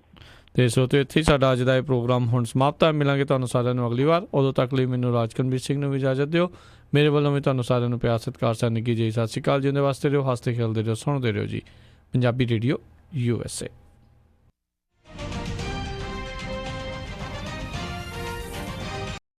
ਤੇ ਸਰੋਤਿਓ, ਇੱਥੇ ਹੀ ਸਾਡਾ ਅੱਜ ਦਾ ਇਹ ਪ੍ਰੋਗਰਾਮ ਹੁਣ ਸਮਾਪਤ ਹੈ। ਮਿਲਾਂਗੇ ਤੁਹਾਨੂੰ ਸਾਰਿਆਂ ਨੂੰ ਅਗਲੀ ਵਾਰ। ਉਦੋਂ ਤੱਕ ਲਈ ਮੈਨੂੰ ਰਾਜਕਨਵੀਰ ਸਿੰਘ ਨੂੰ ਵੀ ਇਜਾਜ਼ਤ ਦਿਓ। ਮੇਰੇ ਵੱਲੋਂ ਵੀ ਤੁਹਾਨੂੰ ਸਾਰਿਆਂ ਨੂੰ ਪਿਆਰ ਸਤਿਕਾਰ ਸਤਿ ਨਿੱਘੀ ਜੀ ਸਤਿ ਸ਼੍ਰੀ ਅਕਾਲ। ਜਿਉਂਦੇ ਵਾਸਤੇ ਰਹੋ, ਹੱਸਦੇ ਖੇਡਦੇ ਰਹੋ, ਸੁਣਦੇ ਰਹੋ ਜੀ ਪੰਜਾਬੀ ਰੇਡੀਓ USA।